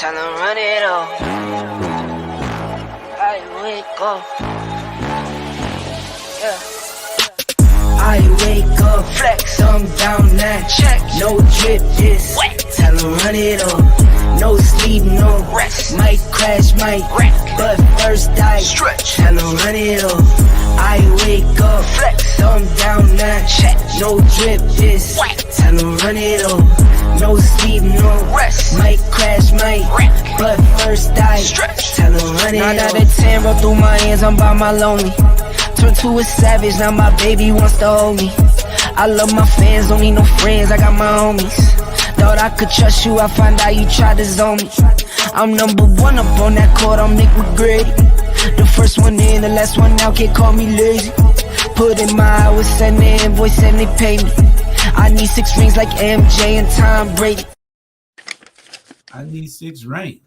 Tell him run it up. I wake up. Yeah. I wake up, flex, I'm down now. Check. No drip, this Wet. Tell him run it up. No sleep, no Rest. Might crash, might Wreck. but first I Stretch. Tell him run it up. I wake up, Flex. I'm down now. Check. No drip, this Wet. Tell him run it up. No sleep, no Rest. Might crash, might Wreck. but first I Stretch. Tell him run it up. 9 out of 10 roll through my hands, I'm by my lonely. Turned to a savage, now my baby wants to hold me. I love my fans, don't need no friends, I got my homies. Thought I could trust you, I find out you tried to zone me. I'm number one up on that court, I'm Nick McGrady. The first one in, the last one out, can't call me lazy. Put in my hours, send the invoice and they pay me. I need 6 rings like MJ and Tom Brady. I need 6 rings.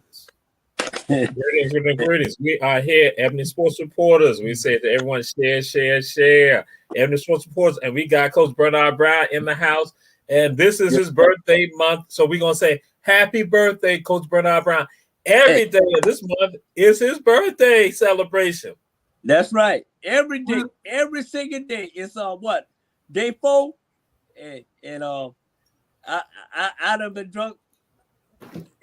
Greetings. We are here, Ebony Sports Reporters. We say to everyone, share. Ebony Sports Reporters, and we got Coach Bernard Brown in the house, and this is his birthday month, so we're going to say happy birthday, Coach Bernard Brown. Every day of this month is his birthday celebration. That's right. Every day, every single day. It's what? Day 4? And I done been drunk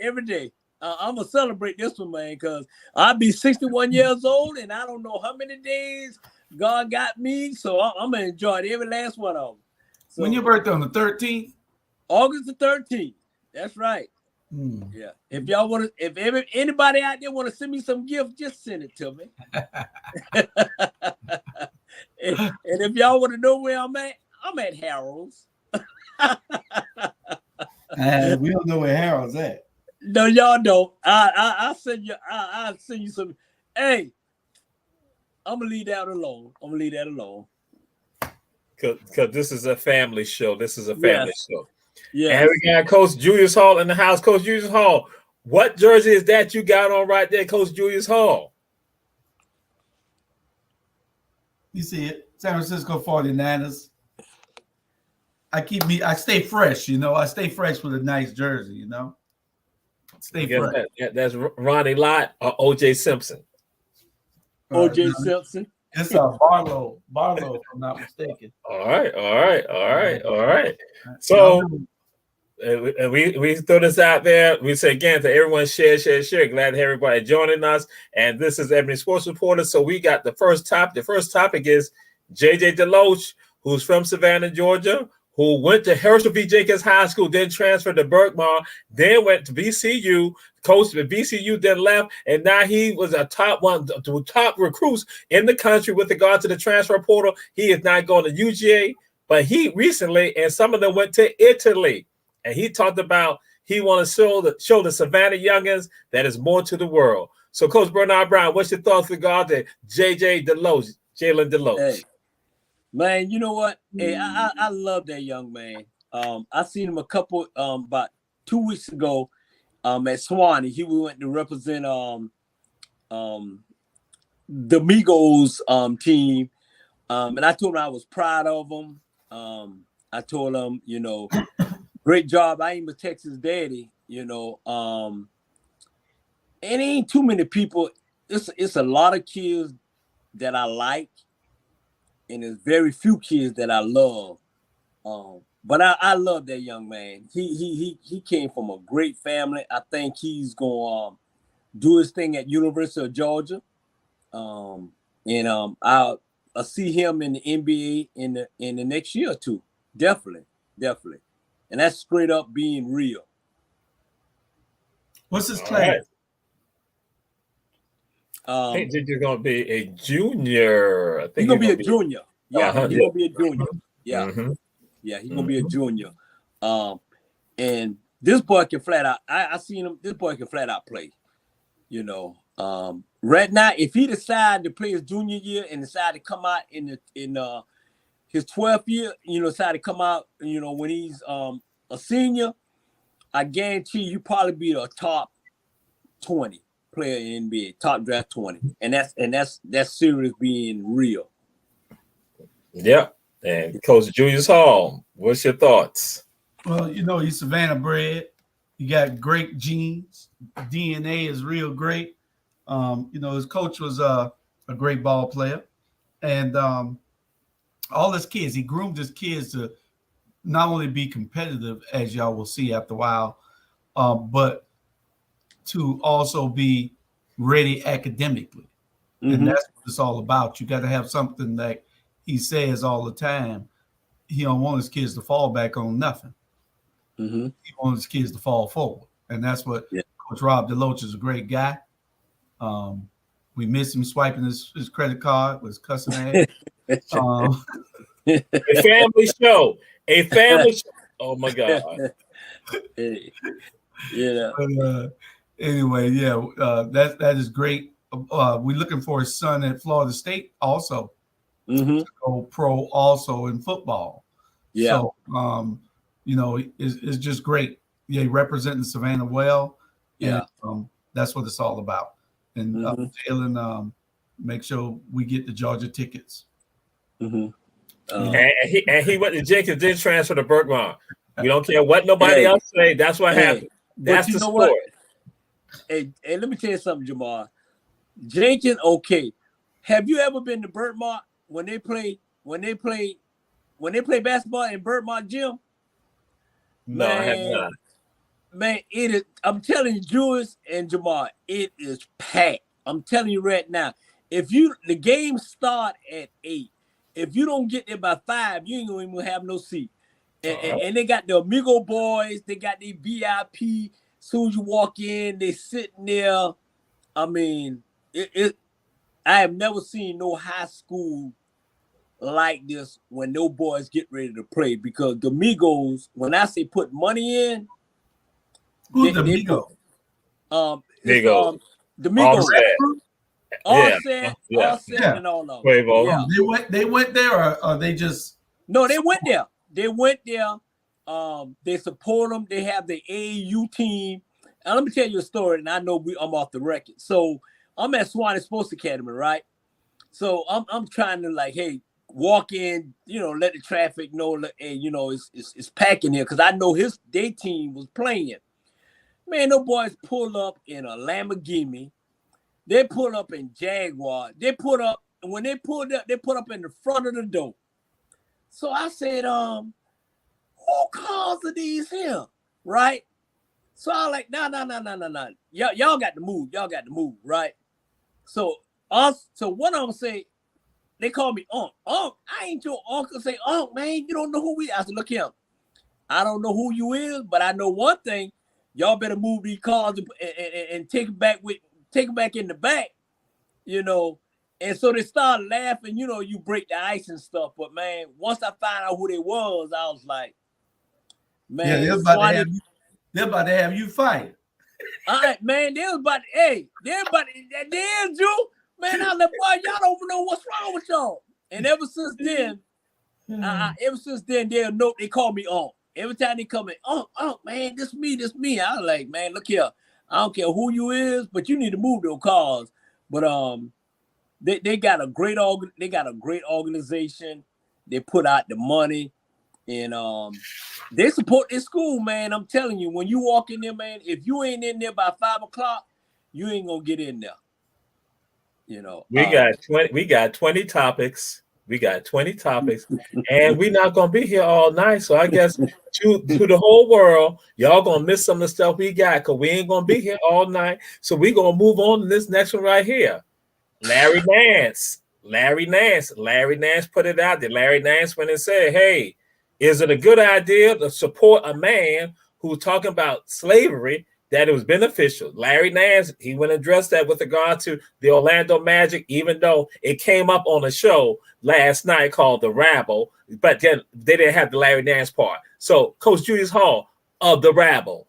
every day. I'm gonna celebrate this one, man, because I'll be 61 years old and I don't know how many days God got me. So I'm gonna enjoy every last one of them. So, When your birthday on the 13th? August the 13th. That's right. Yeah. If y'all want to, if anybody out there want to send me some gift, just send it to me. and if y'all want to know where I'm at Harold's. We don't know where Harold's at. No, y'all don't. I'll send you. I'll send you some. Hey, I'm gonna leave that alone. Because this is a family show. Show. Yeah. And we got Coach Julius Hall in the house. Coach Julius Hall, what jersey is that you got on right there, Coach Julius Hall? You see it, San Francisco 49ers. I stay fresh, I stay fresh with a nice jersey, Stay fresh. That's Ronnie Lott or O.J. Simpson? O.J. Simpson. It's a Barlow, if I'm not mistaken. All right. So and we throw this out there. We say again to everyone, share. Glad to have everybody joining us. And this is Ebony Sports Reporters. So we got the first topic. The first topic is JJ Deloach, who's from Savannah, Georgia, who went to Herschel V. Jenkins High School, then transferred to Berkmar, then went to VCU, coached at VCU, then left, and now he was a top recruits in the country with regard to the transfer portal. He is now going to UGA, but he recently, and some of them went to Italy, and he talked about he want to show the Savannah youngins that is more to the world. So, Coach Bernard Brown, what's your thoughts with regard to JJ Deloach, Jalen Deloach? Hey. Man, you know what? Hey, I love that young man. I seen him about 2 weeks ago at Swanee. He went to represent the Migos team. And I told him I was proud of him. I told him, great job. I ain't a Texas daddy, and ain't too many people. It's a lot of kids that I like. And there's very few kids that I love, but I love that young man. He came from a great family. I think he's gonna do his thing at University of Georgia, and I'll see him in the NBA in the next year or two. Definitely, and that's straight up being real. What's his class? I think he's going to be a junior. I think he's going to be a junior. Yeah, he's going to be a junior. Yeah. Mm-hmm. Yeah, he's going to be a junior. And this boy can flat out, I seen him, this boy can flat out play. Right now, if he decide to play his junior year and decide to come out in his 12th year, decide to come out, when he's a senior, I guarantee you probably be a top 20. Player in NBA, top draft 20, and that's serious being real. Yeah, and Coach Julius Hall, what's your thoughts? Well, he's Savannah bred. He got great genes. DNA is real great. His coach was a great ball player, and all his kids, he groomed his kids to not only be competitive, as y'all will see after a while, but to also be ready academically. And that's what it's all about. You got to have something that he says all the time. He don't want his kids to fall back on nothing. He wants his kids to fall forward. And that's what Coach Rob DeLoach is a great guy. We miss him swiping his credit card with his cussing ass. A family show. A family show. Oh my God. Yeah. But, anyway, that is great. We're looking for his son at Florida State also to go pro also in football. Yeah. So, it's just great. Yeah, representing Savannah well. Yeah. And, that's what it's all about. And Jalen, make sure we get the Georgia tickets. And he went to Jenkins, didn't transfer to Berkman. We don't care what nobody else say. That's what happened. That's the story. Hey, let me tell you something, Jamal. Jenkins, okay. Have you ever been to Berkman when they play basketball in Berkman gym? No, I have not. Man, it is. I'm telling you, Julius and Jamal, it is packed. I'm telling you right now. The game start at 8. If you don't get there by 5, you ain't gonna even have no seat. And they got the Amigo boys. They got the VIP. Soon as you walk in, they sitting there. I mean, I have never seen no high school like this when no boys get ready to play, because the Migos, when I say put money in, who's the Migos? The Migos. Offset, and all of them. Yeah. They went there, or they just? No, they went there. They went there. They support them. They have the AAU team. And let me tell you a story, and I know I'm off the record. So I'm at Swanee Sports Academy, right? So I'm trying to hey, walk in, let the traffic know, hey, it's packing here, because I know their team was playing. Man, those boys pull up in a Lamborghini. They pull up in Jaguar. When they pulled up, they put up in the front of the door. So I said, who cars are these here? Right? So I like, no. Y'all got to move. Y'all got to move, right? So one of them say, they call me Unc. Unc, I ain't your uncle. Say, Unc, man, you don't know who we are. I said, look here. I don't know who you is, but I know one thing. Y'all better move these cars and take it back in the back, And so they started laughing, you break the ice and stuff. But man, once I found out who they was, I was like, man, they're about to have you fight. All right, man, they're about to, you. Man, I was like, boy, y'all don't know what's wrong with y'all. And ever since then, they'll know, they call me Unc. Every time they come in, Unc, man, this me. I was like, man, look here. I don't care who you is, but you need to move those cars. But they got a great organization. They put out the money, and they support this school, man. I'm telling you, when you walk in there, man, if you ain't in there by 5:00, you ain't gonna get in there. We got 20 topics. We got 20 topics, and we're not gonna be here all night. So I guess to the whole world, y'all gonna miss some of the stuff we got, because we ain't gonna be here all night. So we gonna move on to this next one right here. Larry Nance put it out there. Larry Nance went and said, hey, is it a good idea to support a man who's talking about slavery, that it was beneficial? Larry Nance, he went and addressed that with regard to the Orlando Magic, even though it came up on a show last night called The Rabble, but then they didn't have the Larry Nance part. So, Coach Julius Hall of The Rabble.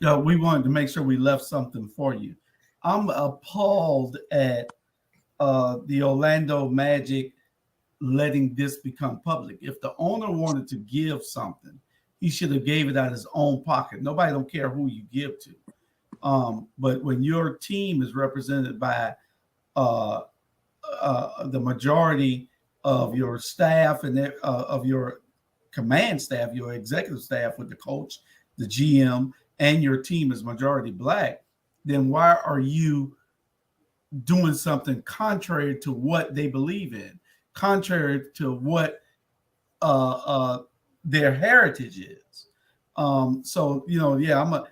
We wanted to make sure we left something for you. I'm appalled at the Orlando Magic letting this become public. If the owner wanted to give something, he should have gave it out of his own pocket. Nobody don't care who you give to. But when your team is represented by the majority of your staff and of your command staff, your executive staff with the coach, the GM, and your team is majority black, then why are you doing something contrary to what they believe in, contrary to what their heritage is? So yeah,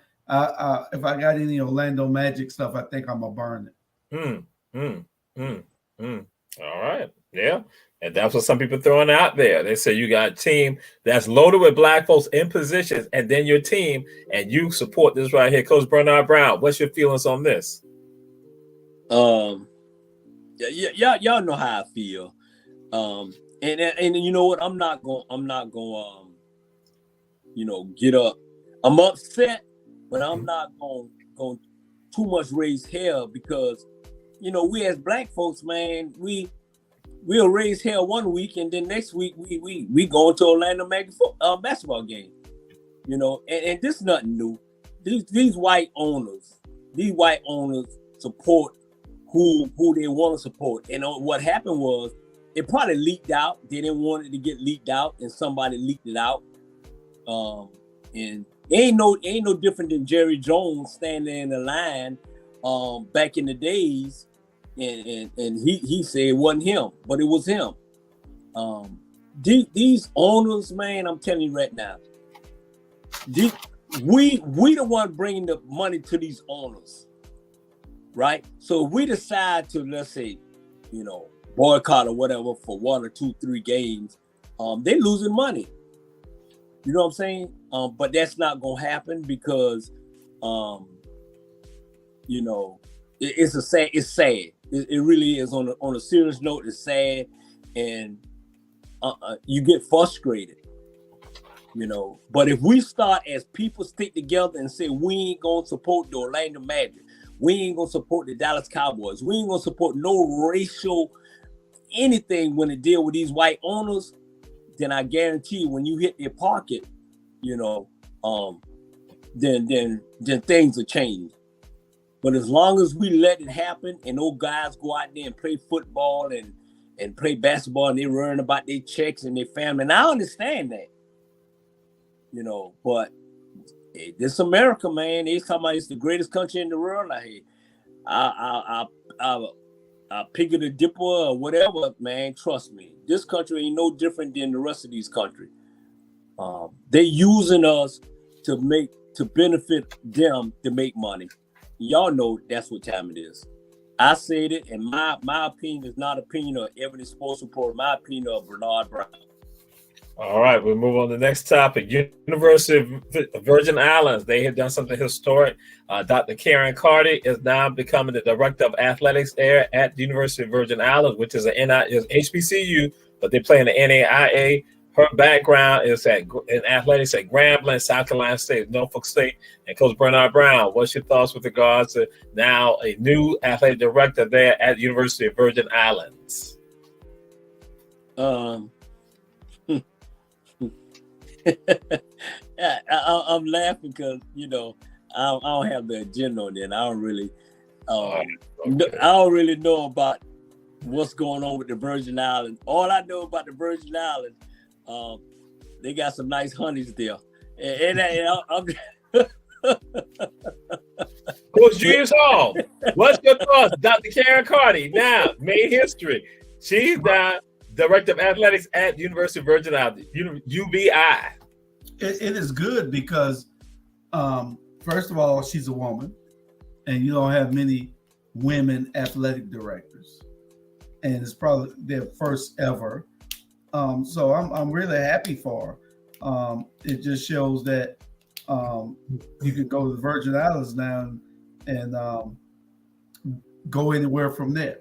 if I got any Orlando Magic stuff, I think I'm gonna burn it. All right, yeah, and that's what some people throwing out there. They say you got a team that's loaded with black folks in positions, and then your team, and you support this right here, Coach Bernard Brown. What's your feelings on this? Y'all know how I feel. And you know what? I'm not going get up. I'm upset, but I'm not going too much raise hell, because we as black folks, man, we'll raise hell one week, and then next week we go to Orlando Magic basketball game. And this is nothing new. These white owners support who they want to support. And what happened was, it probably leaked out. They didn't want it to get leaked out, and somebody leaked it out. And ain't no different than Jerry Jones standing in the line back in the days, and he said it wasn't him, but it was him. These owners, man, I'm telling you right now, we the one bringing the money to these owners, right? So if we decide to, let's say, boycott or whatever for 1 or 2, 3 games, they're losing money. You know what I'm saying? But that's not gonna happen, because it's sad. It really is. On a serious note, it's sad, and you get frustrated. But if we start as people, stick together and say, we ain't gonna support the Orlando Magic, we ain't gonna support the Dallas Cowboys, we ain't gonna support no racial anything when it deal with these white owners, then I guarantee you, when you hit their pocket, then things will change. But as long as we let it happen, and those guys go out there and play football and play basketball, and they worrying about their checks and their family, and I understand that, but hey, this America, man, they talking about it's the greatest country in the world. I pick it a dipper or whatever, man. Trust me, this country ain't no different than the rest of these countries. They using us to benefit them, to make money. Y'all know that's what time it is. I said it, and my opinion is not opinion of Ebony Sports Reporter. My opinion of Bernard Brown. All right, we'll move on to the next topic. University of Virgin Islands, they have done something historic. Dr. Karen Carty is now becoming the director of athletics there at the University of Virgin Islands, which is is HBCU, but they play in the NAIA. Her background is in athletics at Grambling, South Carolina State, Norfolk State. And Coach Bernard Brown, what's your thoughts with regards to now a new athletic director there at the University of Virgin Islands? I'm laughing because I don't have the agenda on that. I don't really, I don't really know about what's going on with the Virgin Islands. All I know about the Virgin Islands, they got some nice honeys there, and I'm Coach Julius Hall, what's your thoughts? Dr. Karen Carty now made history. She's now director of athletics at University of Virgin Islands, UVI. It is good because, first of all, she's a woman, and you don't have many women athletic directors, and it's probably their first ever. So I'm really happy for her. It just shows that you could go to the Virgin Islands now and go anywhere from there.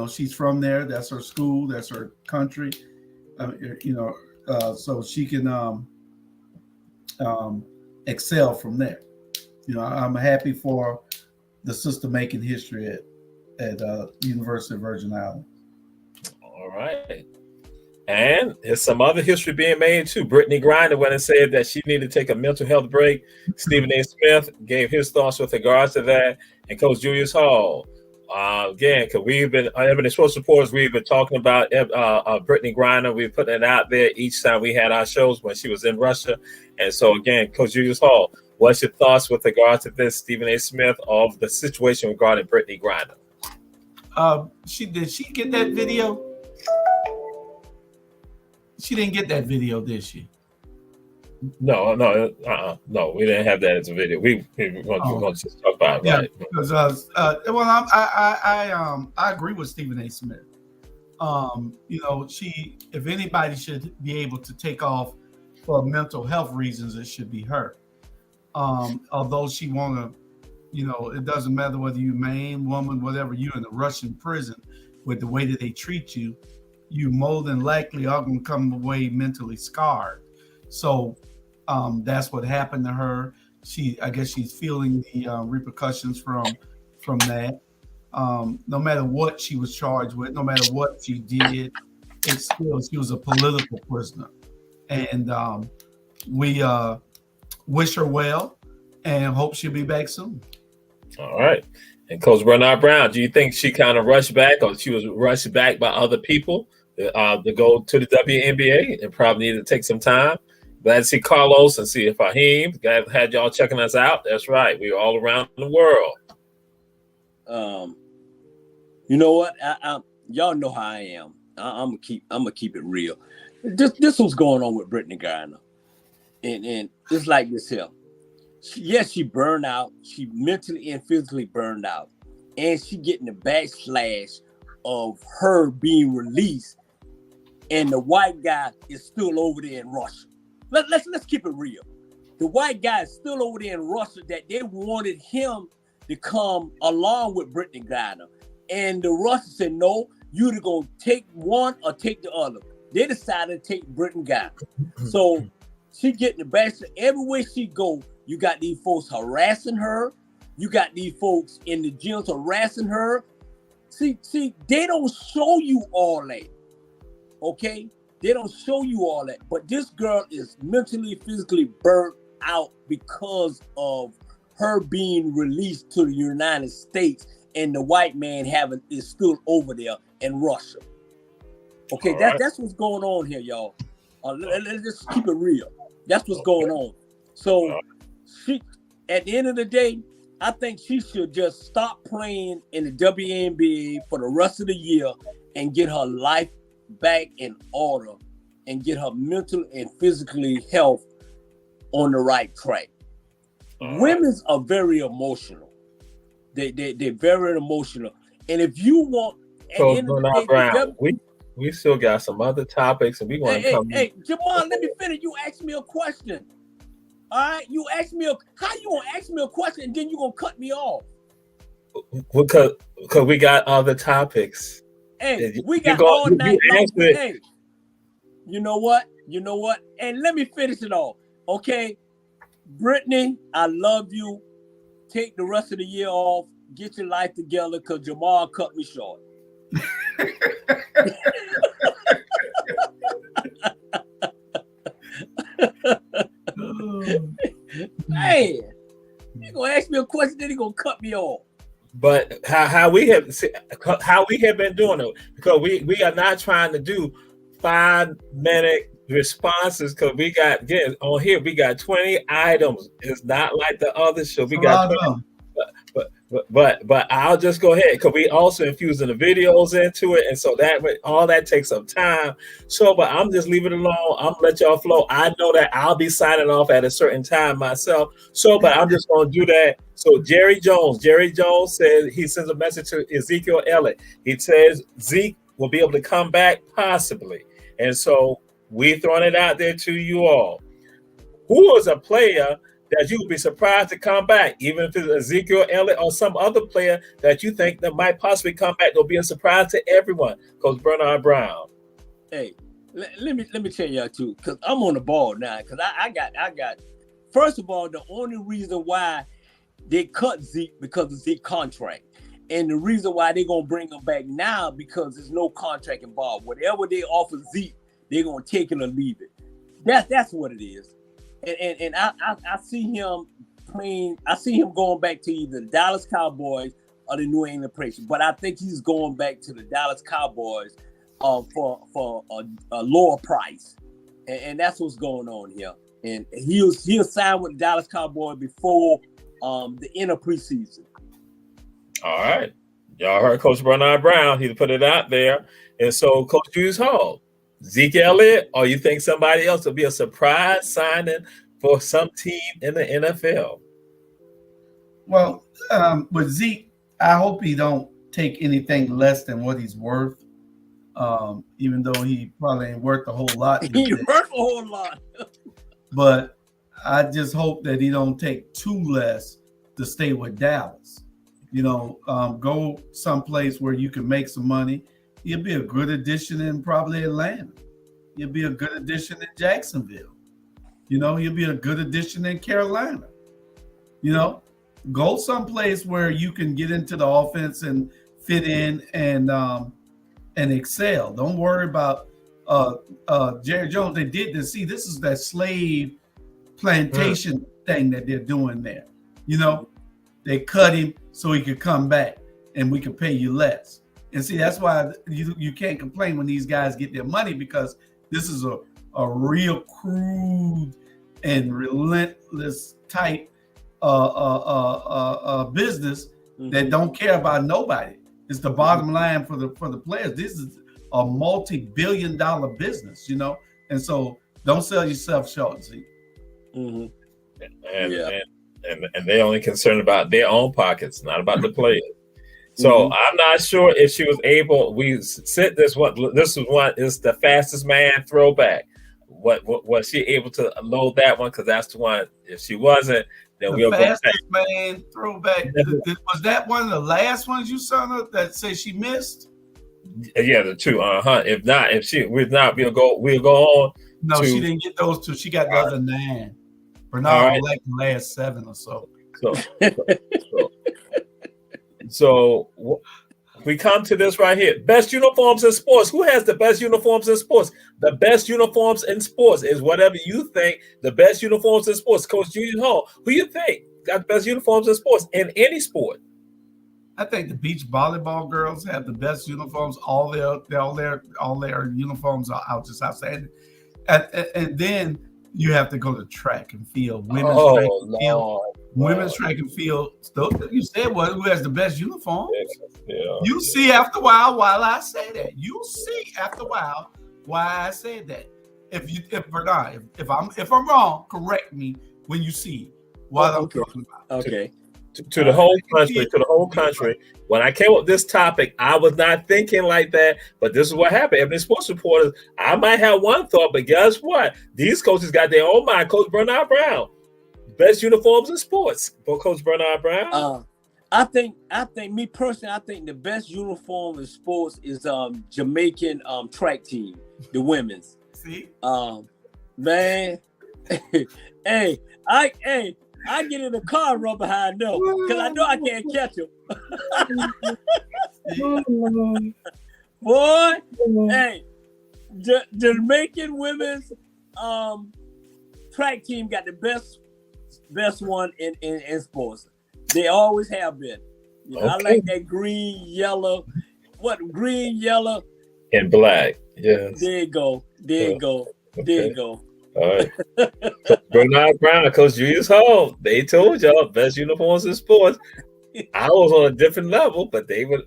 She's from there. That's her school. That's her country. So she can excel from there. I'm happy for the sister making history at University of Virgin Islands. All right. And there's some other history being made too. Brittany Griner went and said that she needed to take a mental health break. Stephen A. Smith gave his thoughts with regards to that. And Coach Julius Hall, again, because we've been, Ebony Sports Reporters, we've been talking about Brittany Griner. We've put it out there each time we had our shows when she was in Russia. And so, again, Coach Julius Hall, What's your thoughts with regard to this, Stephen A. Smith, of the situation regarding Brittany Griner? Did she get that video? She didn't get that video, did she? No, we didn't have that as a video. We're going to just talk about it, right? Because I agree with Stephen A. Smith. If anybody should be able to take off for mental health reasons, it should be her. Although she wanna, it doesn't matter whether you're man, woman, whatever, you're in a Russian prison with the way that they treat you, you more than likely are gonna come away mentally scarred. So that's what happened to her. I guess she's feeling the repercussions from that. No matter what she was charged with, no matter what she did, it's still she was a political prisoner. And we wish her well and hope she'll be back soon. All right. And Coach Bernard Brown, do you think she kind of rushed back, or she was rushed back by other people to go to the WNBA and probably need to take some time? Glad to see Carlos and see Fahim. Glad to have y'all checking us out. That's right. We're all around the world. You know what? Y'all know how I am. I'm gonna keep it real. This was going on with Brittany Griner, and it's like this here. She burned out. She mentally and physically burned out, and she getting the backslash of her being released, and the white guy is still over there in Russia. Let's keep it real. The white guy is still over there in Russia that they wanted him to come along with Brittany Griner, and the Russians said no. You either gonna take one or take the other. They decided to take Brittany Griner. So she getting the bachelor. Everywhere she go, you got these folks harassing her. You got these folks in the gyms harassing her. See, they don't show you all that. Okay? They don't show you all that. But this girl is mentally, physically burnt out because of her being released to the United States and the white man is still over there in Russia. Okay, that's what's going on here, y'all. Let's just keep it real. That's what's going on. So she, at the end of the day, I think she should just stop playing in the WNBA for the rest of the year and get her life back in order and get her mental and physically health on the right track. Women are very emotional. They're very emotional. And if you want, so Bernard Brown, we still got some other topics, and we want to come. Hey, Jamal, let me finish. You asked me a question. All right, you asked me how you gonna ask me a question and then you gonna cut me off? Because we got other topics. Hey, we got all night long. Hey, you know what? And let me finish it off. Okay, Brittany, I love you. Take the rest of the year off. Get your life together, because Jamal cut me short. Hey, you gonna ask me a question, then he gonna cut me off. But how we have been doing it, because we are not trying to do 5-minute responses, because we got on here we got 20 items. It's not like the other show. We got 20, but I'll just go ahead, because we also infusing the videos into it, and so that all that takes some time. So, but I'm just leaving it alone. I'm gonna let y'all flow. I know that I'll be signing off at a certain time myself. So, but I'm just gonna do that. So Jerry Jones says he sends a message to Ezekiel Elliott. He says Zeke will be able to come back possibly, and so we throwing it out there to you all. Who is a player that you would be surprised to come back, even if it's Ezekiel Elliott or some other player that you think that might possibly come back? It'll be a surprise to everyone. Coach Bernard Brown. Hey, let me tell y'all too, because I'm on the ball now. Because I got. First of all, the only reason why they cut Zeke because of Zeke's contract, and the reason why they're gonna bring him back now because there's no contract involved. Whatever they offer Zeke, they're gonna take it or leave it. That's what it is. And I see him playing. I see him going back to either the Dallas Cowboys or the New England Patriots. But I think he's going back to the Dallas Cowboys for a lower price, and that's what's going on here. and he'll sign with the Dallas Cowboys before the end of preseason. All right. Y'all heard Coach Bernard Brown. He put it out there. And so, Coach Julius Hall, Zeke Elliott, or you think somebody else will be a surprise signing for some team in the NFL? Well, with Zeke, I hope he don't take anything less than what he's worth. Even though he probably ain't worth a whole lot. He's worth a whole lot. But I just hope that he don't take too less to stay with Dallas. Go someplace where you can make some money. He'll be a good addition in probably Atlanta. He'll be a good addition in Jacksonville. He'll be a good addition in Carolina. Go someplace where you can get into the offense and fit in and excel. Don't worry about Jerry Jones. They did this. See, this is that slave plantation thing that they're doing there. They cut him so he could come back and we can pay you less. And see, that's why you can't complain when these guys get their money, because this is a real crude and relentless type business that don't care about nobody. It's the bottom line for the players. This is a multi-billion-dollar business, and so don't sell yourself short, see. And they're only concerned about their own pockets, not about the players. So I'm not sure if she was able. We said this one. This is the fastest man throwback. What was she able to load that one? Because that's the one. If she wasn't, then we'll go back. Fastest man throwback. Was that one of the last ones you saw that say she missed? Yeah, the two. If not, we'll go on. No, she didn't get those two. She got the other 9. Bernard like the last 7 or so. So we come to this right here. Best uniforms in sports. Who has the best uniforms in sports? The best uniforms in sports is whatever you think the best uniforms in sports. Coach Julius Hall, who you think got the best uniforms in sports in any sport? I think the beach volleyball girls have the best uniforms. All their uniforms are out just outstanding. And then you have to go to track and field. Women's track and field. You said who has the best uniform? Yeah. You see after a while I say that. You see after a while why I said that. If I'm wrong, correct me when you see what I'm talking about. Okay. To the whole country. When I came up with this topic, I was not thinking like that, but this is what happened. Ebony Sports Reporters, I might have one thought, but guess what? These coaches got their own mind. Coach Bernard Brown, best uniforms in sports. For Coach Bernard Brown, I think me personally, I think the best uniform in sports is Jamaican track team, the women's. See, man, I get in the car and run behind them because I know I can't catch them. Boy, the Jamaican women's track team got the best one in sports. They always have been. I like that green, yellow, and black. Yes. There you go. All right. Bernard Brown, Coach Julius Hall, they told y'all best uniforms in sports. I was on a different level, but they told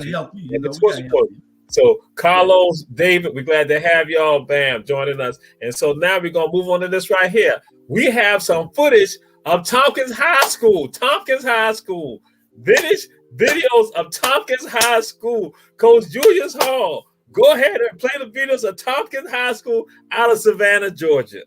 you. So Carlos, David, we're glad to have y'all, joining us. And so now we're gonna move on to this right here. We have some footage of Tompkins High School. Videos of Tompkins High School. Coach Julius Hall, go ahead and play the videos of Tompkins High School out of Savannah, Georgia.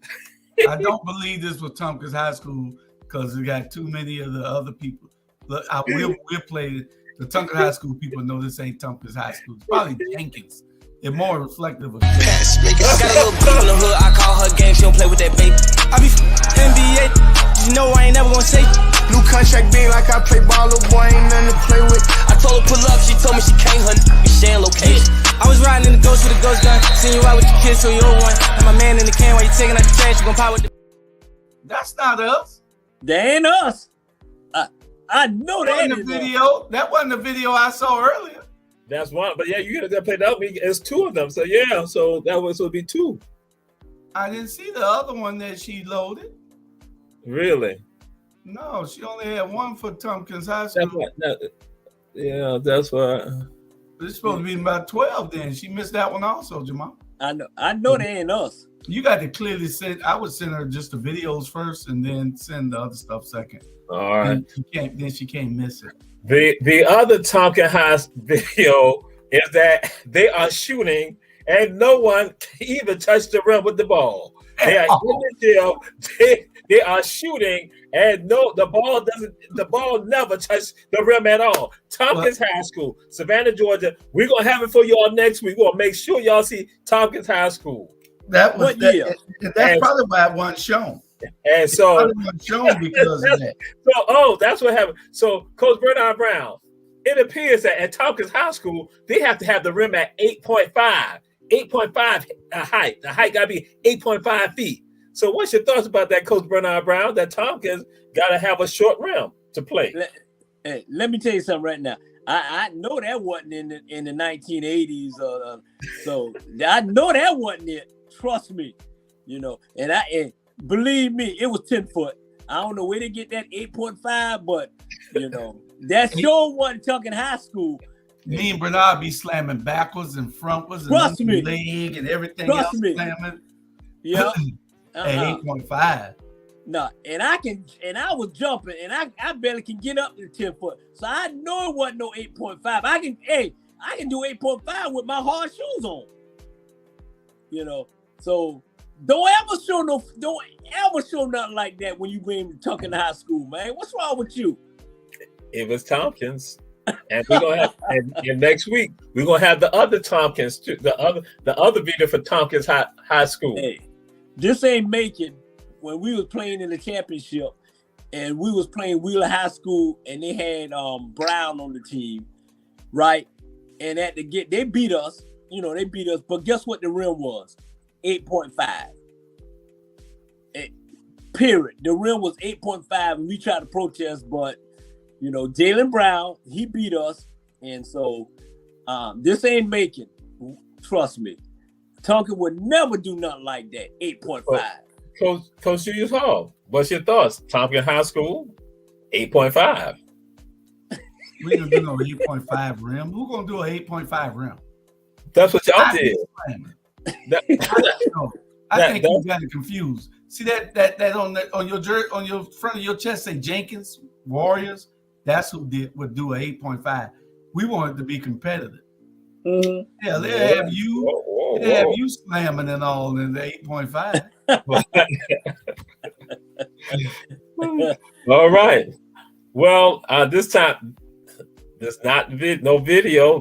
I don't believe this was Tompkins High School because we got too many of the other people. Look, we'll play it. The Tompkins High School people know this ain't Tompkins High School. It's probably Jenkins. It's more reflective of I got a little beef in the hood. I call her game. She don't play with that baby. I be NBA. You know I ain't never gonna say. New contract being like I play ball, little boy ain't nothing to play with. I told her pull up. She told me she can't hunt. We sharing location. I was riding in the ghost with a ghost gun. Seeing you out with the kids, so you old one. And my man in the can while you taking out the trash. You gon' pop with the. That's not us. They ain't us. I know that ain't the video. That wasn't the video I saw earlier. That's one, but yeah, you gotta play that. It's 2 of them, so yeah, so that would be 2. I didn't see the other one that she loaded. Really? No, she only had one for Tompkins High That's School. what. Yeah, that's what. It's supposed to be about 12 then. She missed that one also, Jamal. I know they ain't us. You got to clearly send. I would send her just the videos first and then send the other stuff second. All right. Then she can't miss it. The other Tompkins High video is that they are shooting and no one even touched the rim with the ball. They are in the gym. They are shooting and the ball never touched the rim at all. Tompkins High School, Savannah, Georgia. We're gonna have it for y'all next week. We're gonna make sure y'all see Tompkins High School. That was that's probably why it wasn't shown. And so it wasn't shown because of that. So that's what happened. So Coach Bernard Brown, it appears that at Tompkins High School, they have to have the rim at 8.5. 8.5 height. The height gotta be 8.5 feet. So what's your thoughts about that, Coach Bernard Brown, that Tompkins gotta have a short rim to play? Let me tell you something right now. I know that wasn't in the 1980s. So I know that wasn't it. Trust me. And believe me, it was 10 foot. I don't know where they get that 8.5, but that sure wasn't Tompkins High School. Me and Bernard be slamming backwards and frontwards and leg and everything else slamming. Yeah. At 8.5. No, and I was jumping, and I barely can get up to 10 foot. So I know it wasn't no 8.5. I can do 8.5 with my hard shoes on. So don't ever show nothing like that when you bring to Tompkins High School, man. What's wrong with you? It was Tompkins. And we're gonna have and next week we're gonna have the other Tompkins, the other video for Tompkins High School. Hey, this ain't making when we was playing in the championship and we was playing Wheeler High School and they had Brown on the team, right? And they beat us, but guess what the rim was? 8.5. Period. The rim was 8.5 and we tried to protest, but Jalen Brown, he beat us. And so this ain't making. Trust me. Tompkins would never do nothing like that. 8.5. Coach Julius Hall, what's your thoughts? Tompkins High School, 8.5. We don't do no 8.5 rim. Who's gonna do an 8.5 rim? That's what y'all did. I think you got it confused. See that on your jersey, on your front of your chest say Jenkins Warriors. That's who would do an 8.5. We want it to be competitive. Mm-hmm. Yeah, they have you slamming and all in the 8.5. All right. Well, this time there's no video,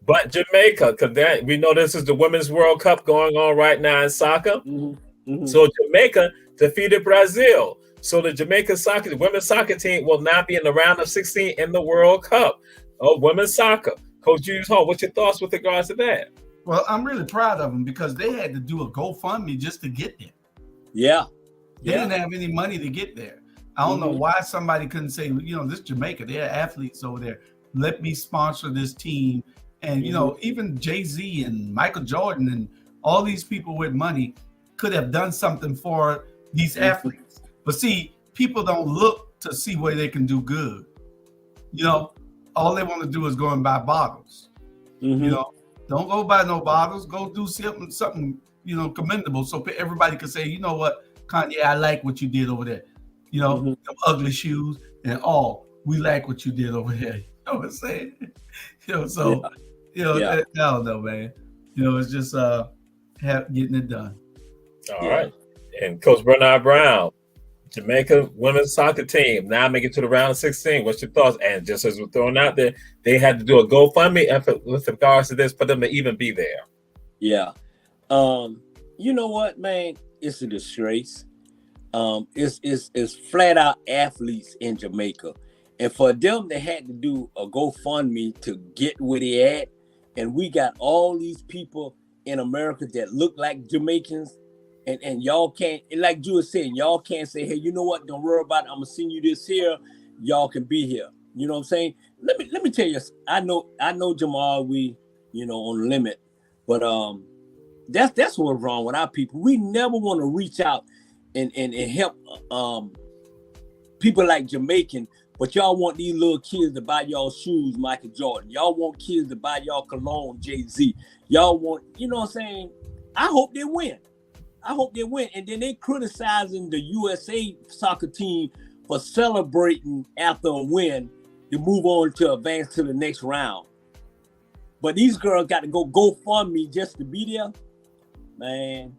but Jamaica, because we know this is the Women's World Cup going on right now in soccer. Mm-hmm. Mm-hmm. So Jamaica defeated Brazil. So the Jamaica women's soccer team will now be in the round of 16 in the World Cup of women's soccer. Coach Julius Hall, what's your thoughts with regards to that? Well, I'm really proud of them because they had to do a GoFundMe just to get there. Yeah. They didn't have any money to get there. I don't know why somebody couldn't say, this Jamaica, they're athletes over there. Let me sponsor this team. And, even Jay-Z and Michael Jordan and all these people with money could have done something for these athletes. But see, people don't look to see where they can do good. All they want to do is go and buy bottles. Mm-hmm. Don't go buy no bottles. Go do something commendable so everybody can say, you know what, Kanye, I like what you did over there. Them ugly shoes and all. We like what you did over there. You know what I'm saying? I don't know, man. It's just getting it done. All right. And Coach Bernard Brown, Jamaica women's soccer team now make it to the round of 16. What's your thoughts? And just as we're throwing out there, they had to do a GoFundMe effort with regards to this for them to even be there. Yeah. You know what, man? It's a disgrace. It's flat out athletes in Jamaica. And for them, they had to do a GoFundMe to get where they at. And we got all these people in America that look like Jamaicans. And y'all can't, like Jules said, y'all can't say, hey, you know what? Don't worry about it. I'm gonna send you this here. Y'all can be here. You know what I'm saying? Let me tell you. I know Jamal. We on the limit, but That's what's wrong with our people. We never want to reach out and help people like Jamaican, but y'all want these little kids to buy y'all shoes, Michael Jordan. Y'all want kids to buy y'all cologne, Jay-Z. Y'all want, you know what I'm saying? I hope they win. And then they criticizing the USA soccer team for celebrating after a win to move on to advance to the next round. But these girls got to go fund me just to be there. Man,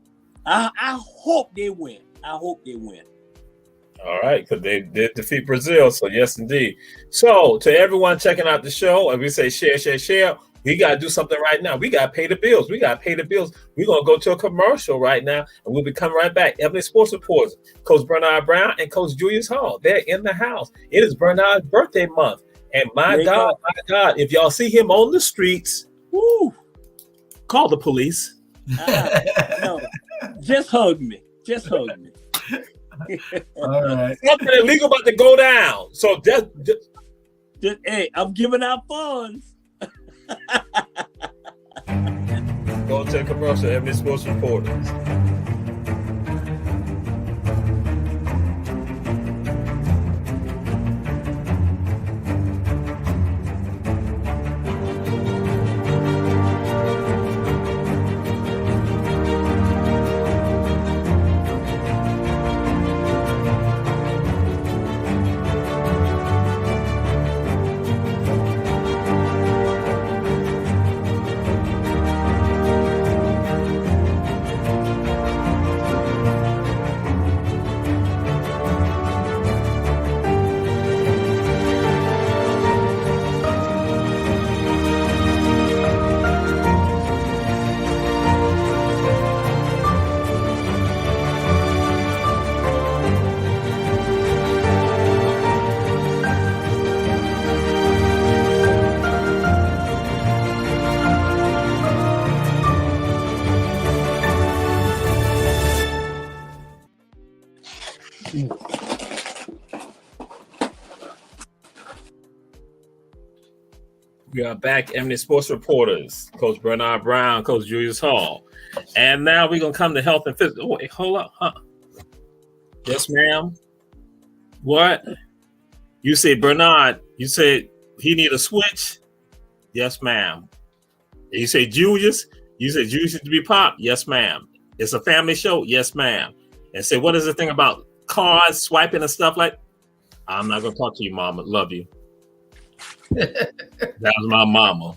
I hope they win. All right, because they did defeat Brazil. So yes, indeed. So to everyone checking out the show, and we say share. We got to do something right now. We got to pay the bills. We're going to go to a commercial right now, and we'll be coming right back. Ebony Sports Reporters, Coach Bernard Brown and Coach Julius Hall. They're in the house. It is Bernard's birthday month. And my God, if y'all see him on the streets, call the police. No, just hug me. All right. Something illegal about to go down. So just hey, I'm giving out funds. Go to a commercial, Ebony Sports Reporters. We are back, Ebony Sports Reporters, Coach Bernard Brown, Coach Julius Hall. And now we're going to come to health and fitness. Oh, wait, hold up. Huh? Yes, ma'am. What? You say, Bernard, you said he need a switch? Yes, ma'am. You say, Julius? You said Julius needs to be popped? Yes, ma'am. It's a family show? Yes, ma'am. And say, what is the thing about cards, swiping and stuff like? I'm not going to talk to you, Mama. Love you. That was my mama.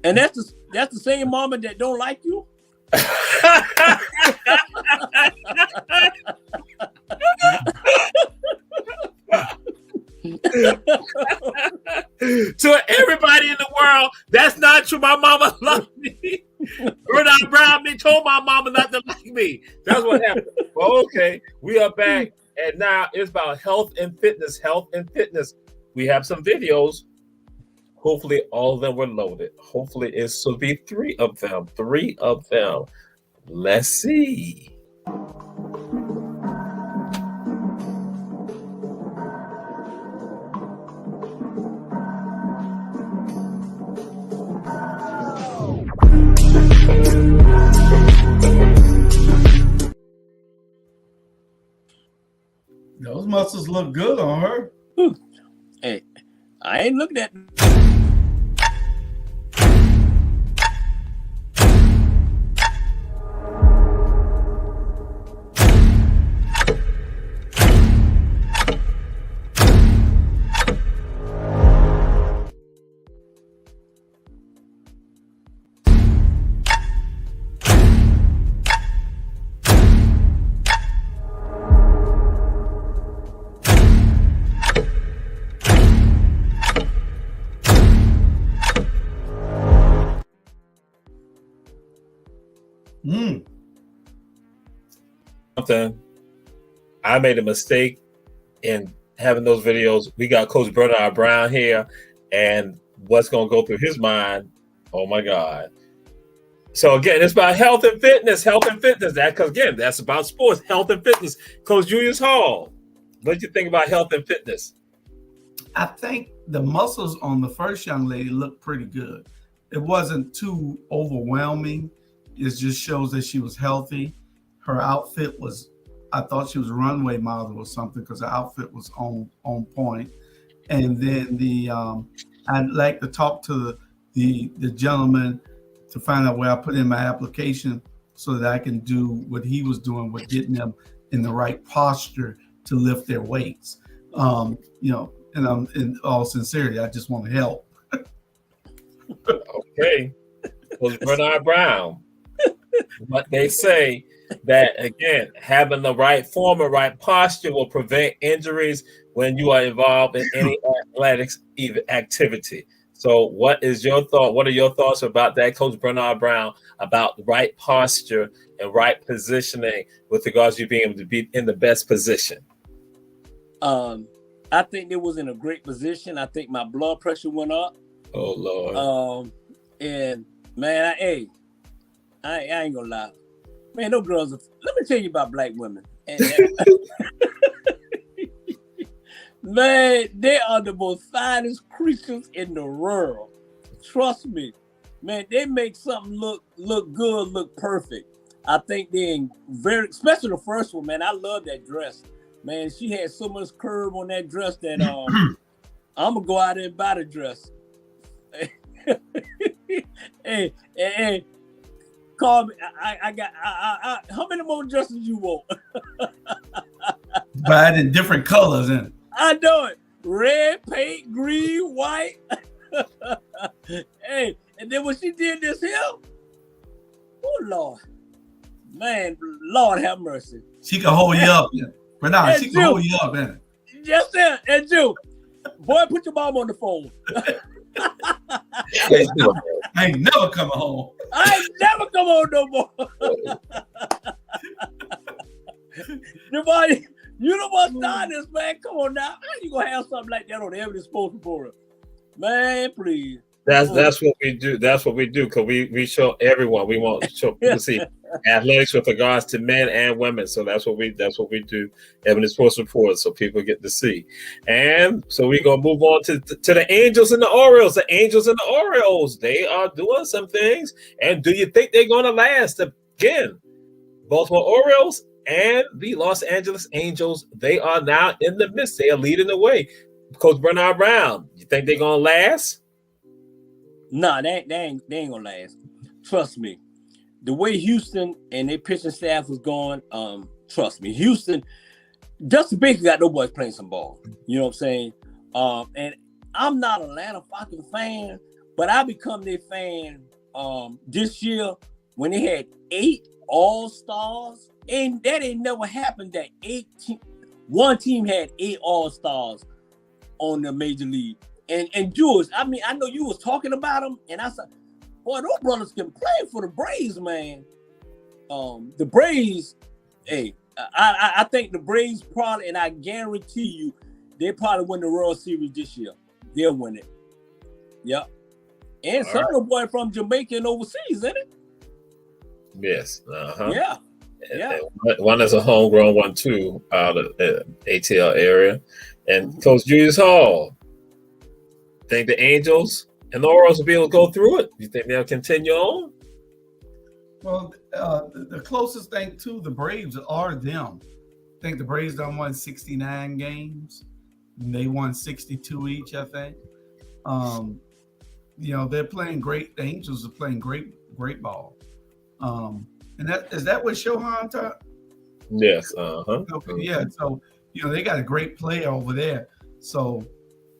And that's the same mama that don't like you. To everybody in the world, that's not true. My mama loved me. Bernard Brown told my mama not to like me. That's what happened. Well, okay, we are back, and now it's about health and fitness. We have some videos. Hopefully, all of them were loaded. Hopefully, it should be 3 of them. 3 of them. Let's see. Those muscles look good on her. Hey, I ain't looking at. I made a mistake in having those videos. We got Coach Bernard Brown here, and what's going to go through his mind? Oh my God! So again, it's about health and fitness. That, because again, that's about sports, health and fitness. Coach Julius Hall, what did you think about health and fitness? I think the muscles on the first young lady looked pretty good. It wasn't too overwhelming. it just shows that she was healthy. Her outfit was, I thought she was a runway model or something because her outfit was on point. And then I'd like to talk to the gentleman to find out where I put in my application so that I can do what he was doing with getting them in the right posture to lift their weights. And I'm in all sincerity, I just want to help. Okay. Was Bernard Brown. But they say that, again, having the right form and right posture will prevent injuries when you are involved in any athletics activity. So what is your thought? What are your thoughts about that, Coach Bernard Brown, about the right posture and right positioning with regards to you being able to be in the best position? I think it was in a great position. I think my blood pressure went up. Oh, Lord. And man, I ain't gonna lie. Man, those girls let me tell you about black women. Man, they are the most finest creatures in the world. Trust me. Man, they make something look good, look perfect. I think they're especially the first one, man. I love that dress. Man, she had so much curve on that dress that I'm gonna go out there and buy the dress. hey, call me. I got how many more dresses you want? Buy it in different colors in it. I know it. Red, pink, green, white. Hey, and then when she did this here, oh Lord, man, Lord have mercy. She can hold you up, yeah. Bernard, she can hold you up, man. Yes, sir. And you, boy, put your mom on the phone. I ain't never coming home. I ain't never come home no more. You don't want to start this, man. Come on now. How you gonna have something like that on the Ebony Sports Reporters? Man, please. That's what we do. That's what we do, because we show everyone. We want to show people see athletics with regards to men and women. So that's what we do. Ebony Sports Reporters, so people get to see. And so we're gonna move on to the Angels and the Orioles. The Angels and the Orioles, they are doing some things. And do you think they're gonna last? Again, Baltimore Orioles and the Los Angeles Angels, they are now in the midst. They are leading the way. Coach Bernard Brown, you think they're gonna last? Nah, they ain't gonna last. Trust me. The way Houston and their pitching staff was going, trust me, Houston, Justin Baker got no boys playing some ball. You know what I'm saying? And I'm not an Atlanta Falcons fan, but I become their fan this year when they had 8 All-Stars. And that ain't never happened that one team had 8 All-Stars on the major league. And Jules, I mean, I know you was talking about them, and I said, boy, those brothers can play for the Braves, man. The Braves, hey, I think the Braves probably, and I guarantee you, they probably win the World Series this year. They'll win it. Yep. And some of the boy from Jamaica and overseas, isn't it? Yes. Uh-huh. Yeah. Yeah. One is a homegrown one too, out of the ATL area. And Coach Julius Hall, think the Angels and the Orioles will be able to go through it? You think they'll continue on? Well, the closest thing to the Braves are them. I think the Braves done won 69 games. And they won 62 each, I think. They're playing great. The Angels are playing great ball. And is that what Shohan taught? Yes. Uh-huh. Okay, yeah. So, they got a great player over there. So,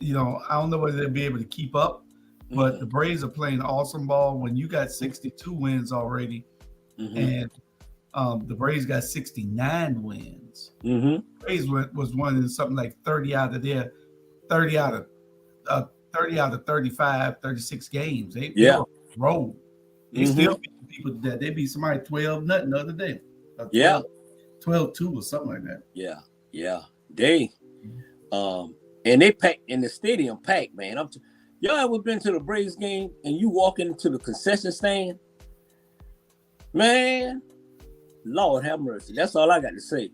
I don't know whether they'll be able to keep up, but the Braves are playing awesome ball when you got 62 wins already. And the Braves got 69 wins. The Braves was winning something like 30 out of 35, 36 games. They rolled. They still beat people that they beat somebody 12-0 the other day. 12-2 or something like that. Yeah. They and they packed in the stadium packed, man. Y'all ever been to the Braves game and you walk into the concession stand? Man, Lord have mercy. That's all I got to say.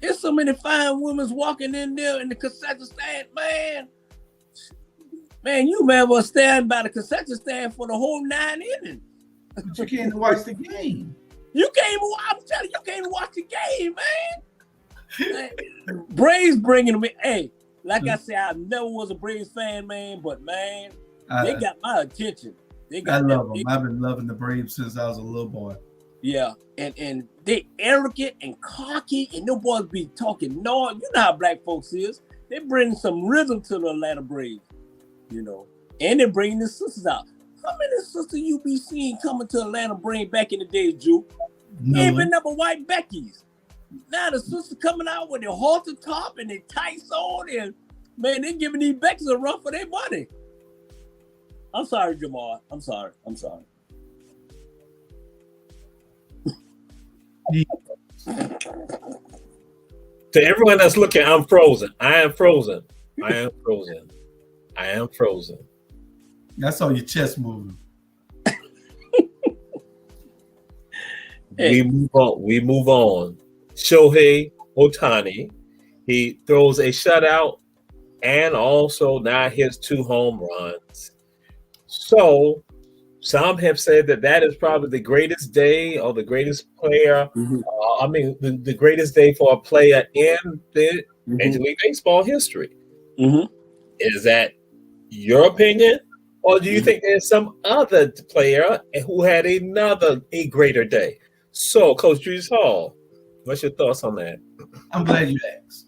There's so many fine women walking in there in the concession stand, man. Man, you may well stand by the concession stand for the whole 9 innings. But you can't watch the game. You can't even. I'm telling you, you can't even watch the game, man. Braves bringing them in. Hey, like I said, I never was a Braves fan, man. But man, they got my attention. I love them. I've been loving the Braves since I was a little boy. Yeah, and they arrogant and cocky, and them boys be talking noise. You know how black folks is. They bring some rhythm to the Atlanta Braves, you know, and they're bringing the sisters out. How many sisters you be seeing coming to Atlanta bring back in the day, Jew? Ain't been up a white Becky's. Now the sisters coming out with their halter top and their tights on, and man, they giving these Becky's a run for their money. I'm sorry, Jamal. I'm sorry. To everyone that's looking, I'm frozen. I am frozen. That's all your chest moving. We move on. Shohei Ohtani, he throws a shutout and also now hits 2 home runs. So some have said that is probably the greatest day or the greatest player. The greatest day for a player in the Major League Baseball history. Is that your opinion, or do you think there's some other player who had a greater day? So, Coach Juice Hall, what's your thoughts on that? I'm glad you asked.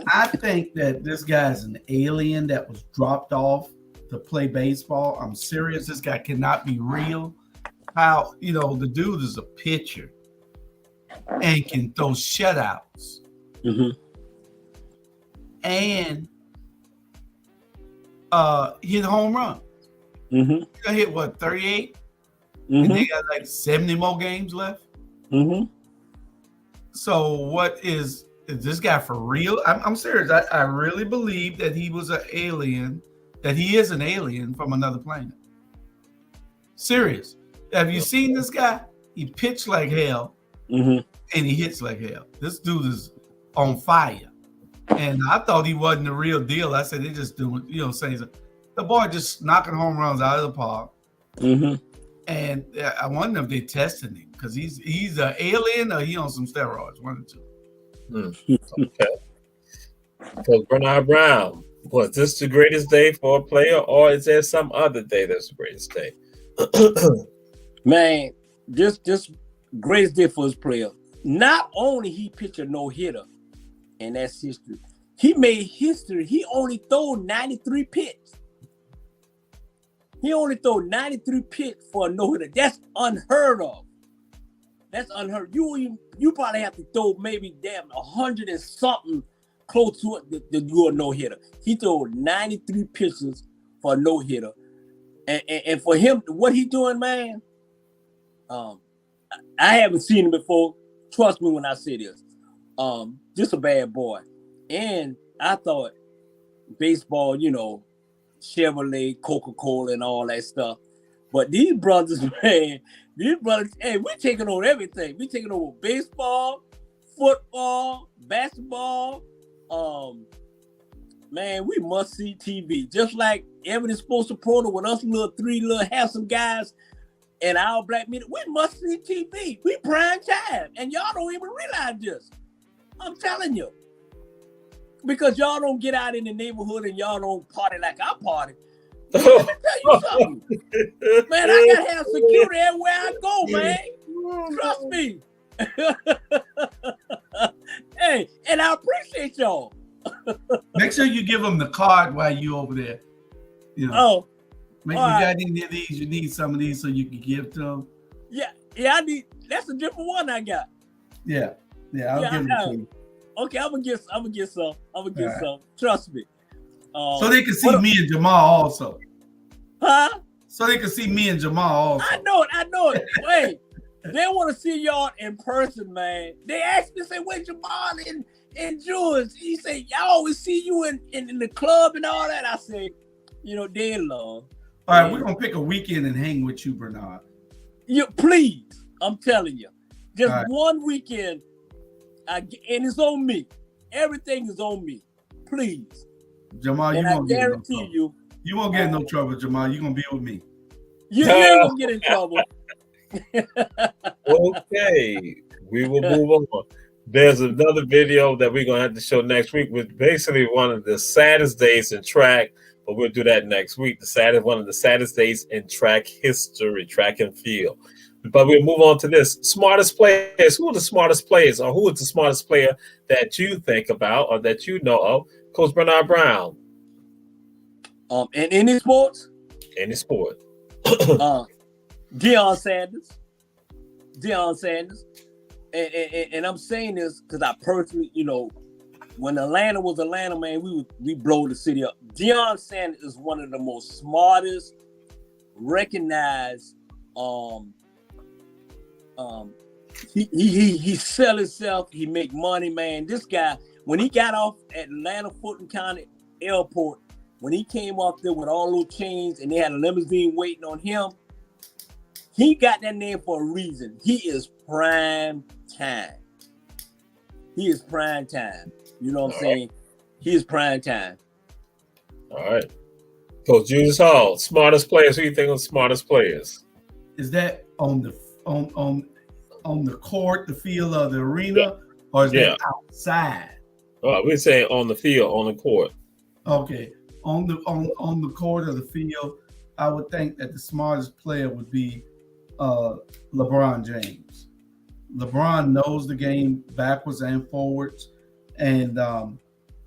I think that this guy's an alien that was dropped off to play baseball. I'm serious. This guy cannot be real. How, the dude is a pitcher and can throw shutouts. And hit home run. He hit 38? And they got like 70 more games left. So what is this guy for real? I'm serious. I really believe that he was an alien, that he is an alien from another planet. Serious. Have you seen this guy? He pitched like hell and he hits like hell. This dude is on fire. And I thought he wasn't the real deal. I said they just doing, saying the boy just knocking home runs out of the park. And I wonder if they tested him because he's an alien or he on some steroids. 1 or 2. Okay. So Bernard Brown, was this the greatest day for a player, or is there some other day that's the greatest day? Man, this greatest day for his player. Not only he pitched a no-hitter, and that's history. He made history. He only threw 93 pitches. He only threw 93 pitches for a no-hitter. That's unheard of. That's unheard. You probably have to throw maybe 100 and something close to it to do a no-hitter. He threw 93 pitches for a no-hitter. And for him, what he doing, man, I haven't seen him before. Trust me when I say this. Just a bad boy. And I thought baseball, Chevrolet, Coca-Cola, and all that stuff. But these brothers, man, hey, we're taking over everything. We're taking over baseball, football, basketball. Man, we must see TV. Just like Ebony Sports Reporter with us three little handsome guys and our black media, we must see TV. We prime time. And y'all don't even realize this. I'm telling you. Because y'all don't get out in the neighborhood and y'all don't party like I party. Let me tell you something. Man, I gotta have security everywhere I go, man. Trust me. Hey, and I appreciate y'all. Make sure you give them the card while you over there. Oh. Maybe you got any of these, you need some of these so you can give to them. Yeah, I need, that's a different one I got. Yeah, I'll give them to you. Okay, I'm gonna get some. Trust me. So they can see me and Jamal also. Huh? So they can see me and Jamal also. I know it. Wait, they want to see y'all in person, man. They asked me, say, where's Jamal and Jules? He said, y'all always see you in the club and all that. I said, they in love. All right, we're gonna pick a weekend and hang with you, Bernard. Please, I'm telling you, just one weekend. And it's on me. Everything is on me. Please. Jamal, and you won't guarantee you won't get in no trouble, Jamal. You're gonna be with me. You ain't gonna get in trouble. Okay, we will move on. There's another video that we're gonna have to show next week with basically one of the saddest days in track, but we'll do that next week. One of the saddest days in track history, track and field. But we'll move on to this. Smartest players. Who are the smartest players, or who is the smartest player that you think about or that you know of? Coach Bernard Brown. In any sports? Any sport. Deion Sanders. And I'm saying this because I personally, when Atlanta was Atlanta, man, we blow the city up. Deion Sanders is one of the most smartest, recognized. He sell himself. He make money, man. This guy, when he got off at Atlanta Fulton County Airport, when he came off there with all those chains and they had a limousine waiting on him, he got that name for a reason. He is prime time. He is prime time. You know what I'm saying? He is prime time. All right. Coach Julius Hall, smartest players. Who do you think are the smartest players? Is that on the court, the field of the arena, or is that outside? We're saying on the field, on the court. Okay. On the court of the field, I would think that the smartest player would be LeBron James. LeBron knows the game backwards and forwards, and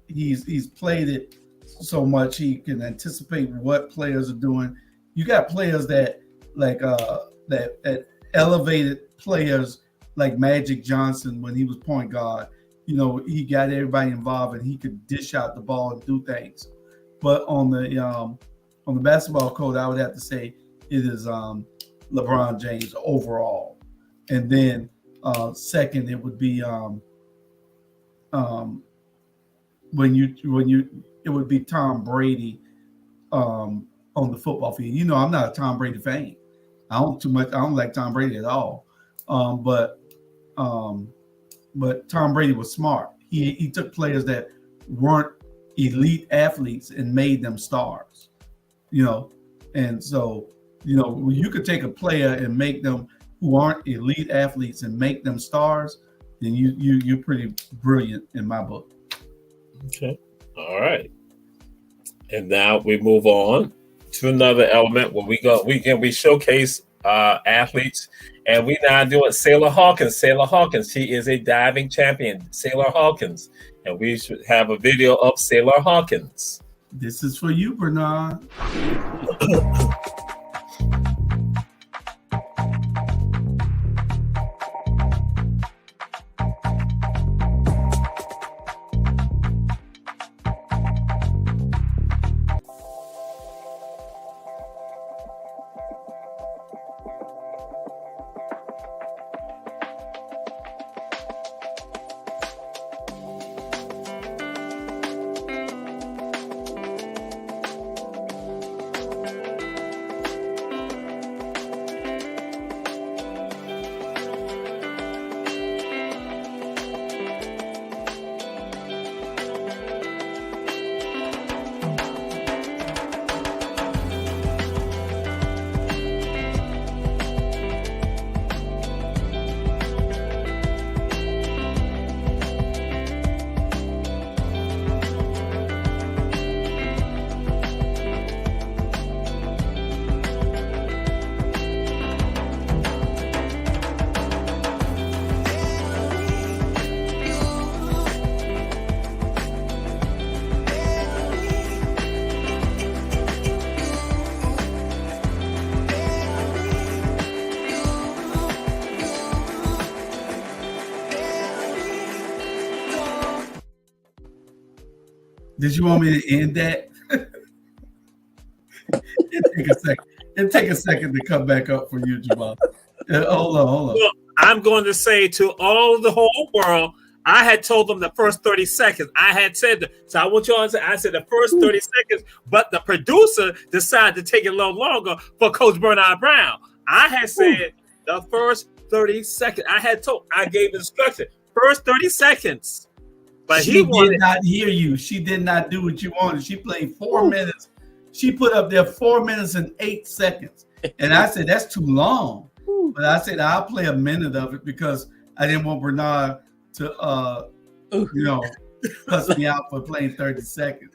he's played it so much he can anticipate what players are doing. You got players that that elevated players like Magic Johnson when he was point guard. He got everybody involved and he could dish out the ball and do things. But on the basketball court, I would have to say it is LeBron James overall, and then second it would be it would be Tom Brady on the football field. I'm not a Tom Brady fan. I don't like Tom Brady at all. But Tom Brady was smart. He took players that weren't elite athletes and made them stars, and so you could take a player and make them who aren't elite athletes and make them stars, then you're pretty brilliant in my book. Okay, all right, and now we move on to another element where we showcase athletes, and we now doing Sailor Hawkins. She is a diving champion, Sailor Hawkins. And we should have a video of Sailor Hawkins. This is for you, Bernard. Did you want me to end that? It'd take a second to come back up for you, Jamal. Hold on. Well, I'm going to say to all the whole world, I had told them the first 30 seconds. I had said that. So I want you all to say, I said the first 30 seconds, but the producer decided to take it a little longer for Coach Bernard Brown. I had said the first 30 seconds. I gave instruction. First 30 seconds. But she did not hear you. She did not do what you wanted. She played 4 minutes. She put up there 4 minutes and 8 seconds. And I said, that's too long. But I said, I'll play a minute of it because I didn't want Bernard to, cuss me out for playing 30 seconds.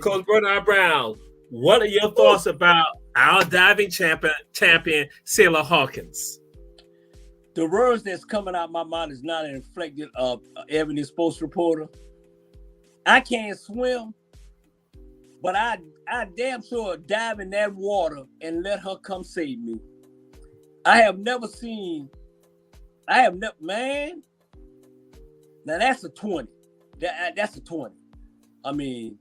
Coach Bernard Brown, what are your thoughts about our diving champion Sailor Hawkins? The words that's coming out of my mouth is not a reflection of Ebony Sports Reporter. I can't swim, but I damn sure dive in that water and let her come save me. Man. Now that's a 20. That's a 20. I mean,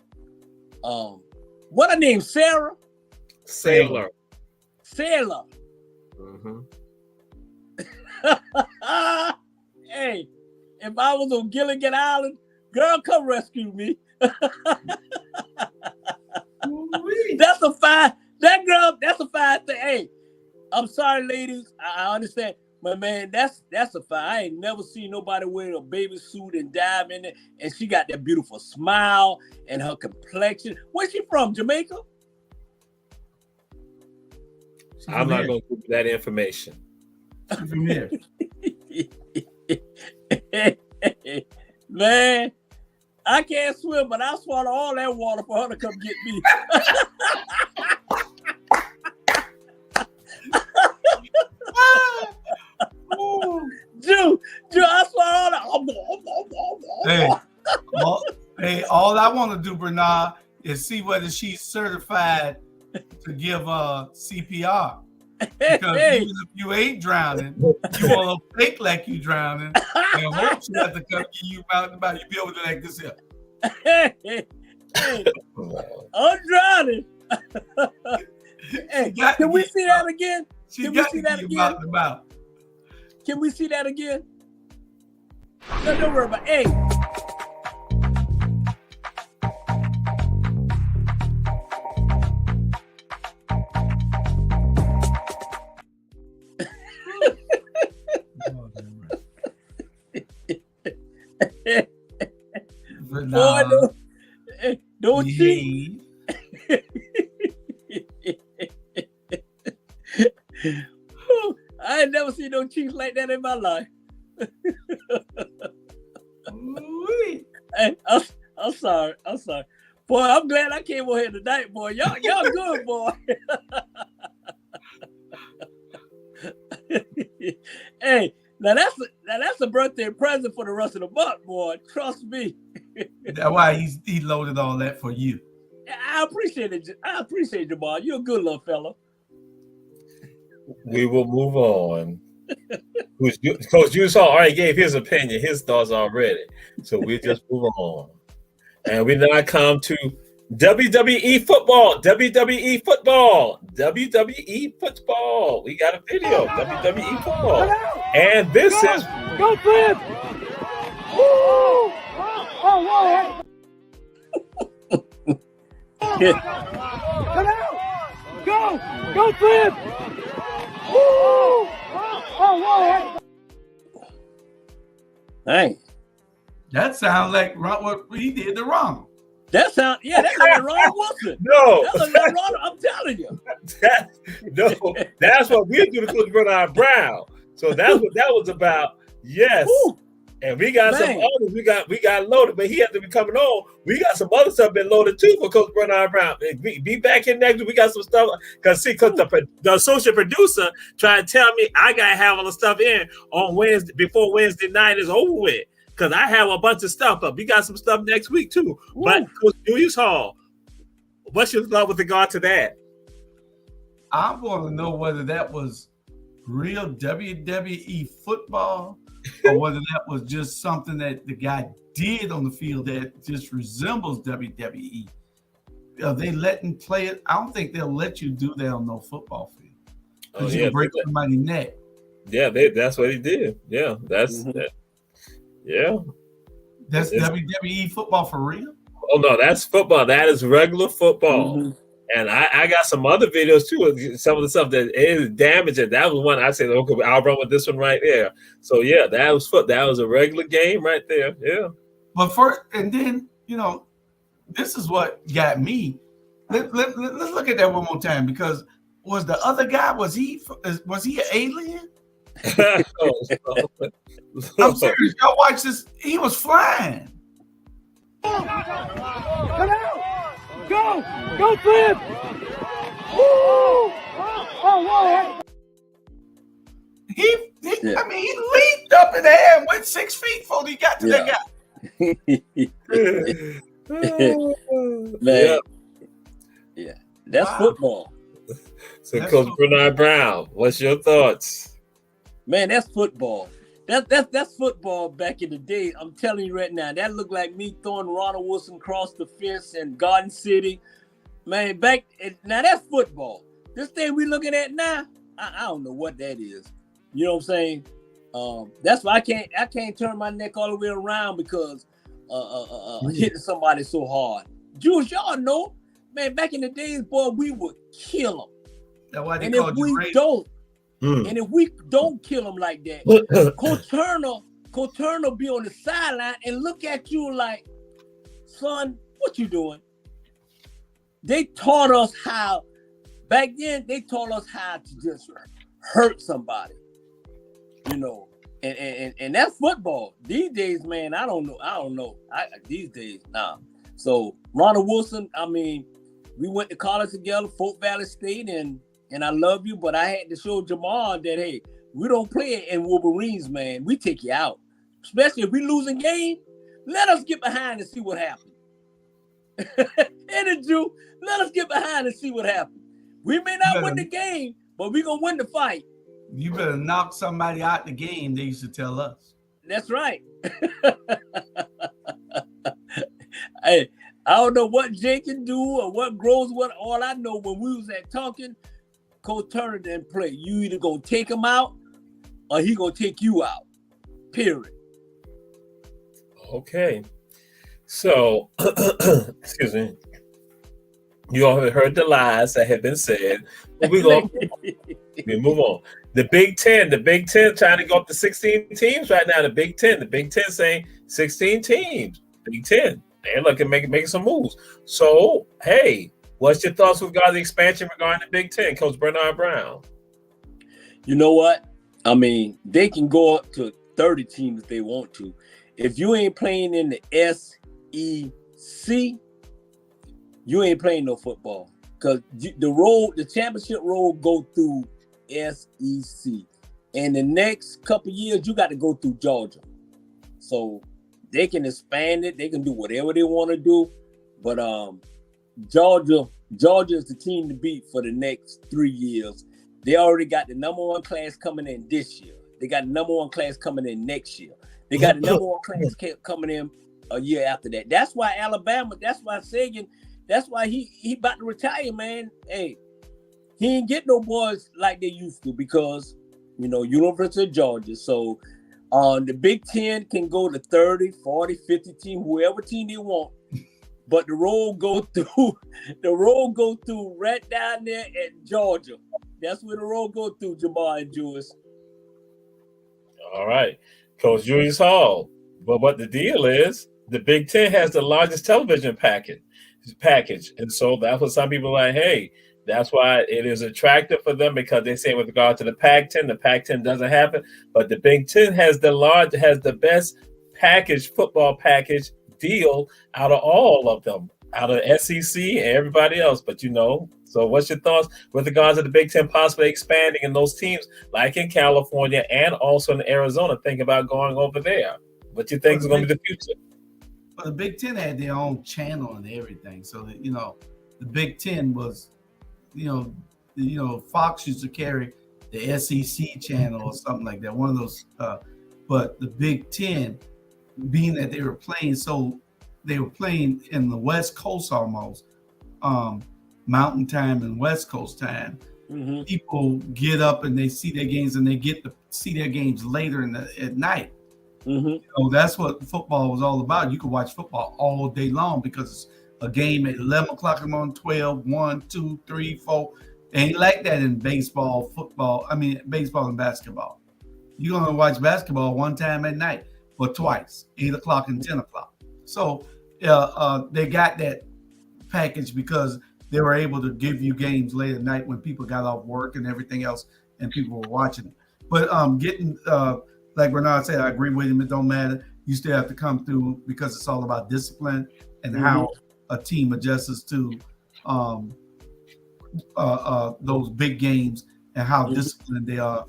what her name? Sarah? Sailor. Mm-hmm. Hey, if I was on Gilligan Island, girl, come rescue me. That's a fine. That's a fine thing. Hey, I'm sorry, ladies. I understand. But man, that's a fine. I ain't never seen nobody wear a baby suit and dive in it. And she got that beautiful smile and her complexion. Where's she from? Jamaica? I'm not going to give you that information. She's from here. Man, I can't swim, but I swallow all that water for her to come get me. Jew, I swallow all that. All I want to do, Bernard, is see whether she's certified to give CPR. Because even if you ain't drowning, you want to fake like you drowning and hope she has to come get you out and about. You be able to like this here. I'm drowning. Can we see that again? Can we see that again? Can we see that again? No, don't worry about it. Hey. Boy, don't cheat. I ain't never seen no cheeks like that in my life. Hey, I'm sorry. Boy, I'm glad I came over here tonight, boy. Y'all good, boy. Hey, now that's a birthday present for the rest of the month, boy. Trust me. That's why he loaded all that for you. I appreciate it. I appreciate you, boy. You're a good little fella. We will move on. Coach Usall already gave his opinion, his thoughts already. So we just move on. And we now come to WWE football. WWE football. We got a video. WWE football. And this is Go Flip! Woo! Oh, Come out! Go Flip! Woo! Oh, Hey. That sounds like what he did wrong. That's like Ron Wilson. No. That's like Ron, I'm telling you. That's what we do to Coach Bernard Brown. So that's what that was about. Yes. Woo. And we got some others. We got loaded, but he had to be coming on. We got some other stuff been loaded too for Coach Bernard Brown. Be back in next week. We got some stuff because the associate producer tried to tell me I gotta have all the stuff in on Wednesday before Wednesday night is over with. Because I have a bunch of stuff up. We got some stuff next week too. Ooh. But Coach Julius Hall, what's your thought with regard to that? I want to know whether that was real WWE football or whether that was just something that the guy did on the field that just resembles WWE. Are they letting play it? I don't think they'll let you do that on no football field. Because you can break somebody's neck. Yeah, that's what he did. Yeah, that's that. Yeah. That's WWE football for real? Oh, no, that's football. That is regular football. Mm-hmm. And I got some other videos, too, some of the stuff that is damaging. That was one I said, okay, I'll run with this one right there. So, yeah, that was a regular game right there. Yeah. But then, this is what got me. Let's look at that one more time, because was the other guy, was he an alien? I'm serious. Y'all watch this. He was flying. Come out! Go flip! Woo! Oh, He Yeah. I mean, he leaped up in the air and went 6 feet before he got to that guy. Man. Yeah. That's football. So, Coach Bernard Brown, what's your thoughts? Man, that's football. That's football back in the day. I'm telling you right now, that looked like me throwing Ronald Wilson across the fence in Garden City. Man, now that's football. This thing we looking at now, I don't know what that is. You know what I'm saying? That's why I can't turn my neck all the way around because hitting somebody so hard. Jewish, y'all know, man, back in the days, boy, we would kill them. That's why they And called if we you don't, and if we don't kill them like that, Coach Turner be on the sideline and look at you like, son, what you doing? They taught us how, back then, they taught us how to just hurt somebody, you know, and that's football. These days, man, I don't know. These days, nah. So Ronald Wilson, I mean, we went to college together, Fort Valley State, and I love you, but I had to show Jamal that, hey, we don't play in Wolverines, man. We take you out. Especially if we losing game, let us get behind and see what happens. And Jew, let us get behind and see what happens. We may not win the game, but we're going to win the fight. You better knock somebody out the game, they used to tell us. That's right. Hey, I don't know what Jake can do or what grows. All I know, when we was at Tonkin, Coach Turner didn't play. You either gonna take him out or he gonna take you out. Period. Okay. So, excuse me. You all have heard the lies that have been said. But we move on. The Big Ten trying to go up to 16 teams right now. The Big Ten saying 16 teams. Big Ten. They're looking making some moves. So, hey, what's your thoughts regarding the expansion regarding the Big Ten, Coach Bernard Brown? You know what? I mean, they can go up to 30 teams if they want to. If you ain't playing in the SEC, you ain't playing no football. Because the championship road go through SEC. And the next couple years, you got to go through Georgia. So they can expand it. They can do whatever they want to do. But Georgia is the team to beat for the next 3 years. They already got the number one class coming in this year. They got the number one class coming in next year. They got the number one class coming in a year after that. That's why Alabama, that's why Sagan, that's why he about to retire, man. Hey, he ain't get no boys like they used to because, you know, University of Georgia. So the Big Ten can go to 30, 40, 50 team, whoever team they want. But the road go through right down there at Georgia. That's where the road go through, Jamal and Julius. All right. Coach Julius Hall. But what the deal is, the Big Ten has the largest television package. And so that's what some people are like, hey, that's why it is attractive for them, because they say with regard to the Pac-10, the Pac-10 doesn't happen. But the Big Ten has the best football package deal out of all of them, out of SEC and everybody else. But you know, so what's your thoughts with regards to the Big Ten possibly expanding in those teams like in California and also in Arizona, think about going over there? What you think is going to be the future? Well, the Big Ten had their own channel and everything. So that, you know, the Big Ten was, Fox used to carry the SEC channel or something like that. One of those, but the Big Ten, being that they were playing in the West Coast almost, Mountain Time and West Coast time. Mm-hmm. People get up and they see their games, and they get to see their games later at night. Mm-hmm. So that's what football was all about. You could watch football all day long because it's a game at 11 o'clock in the morning, 12, 1, 2, 3, 4. Ain't like that in baseball and basketball. You're going to watch basketball one time at night or twice, 8 o'clock and 10 o'clock. So they got that package because they were able to give you games late at night when people got off work and everything else, and people were watching it. But getting like Bernard said, I agree with him. It don't matter. You still have to come through because it's all about discipline and how a team adjusts to those big games and how disciplined they are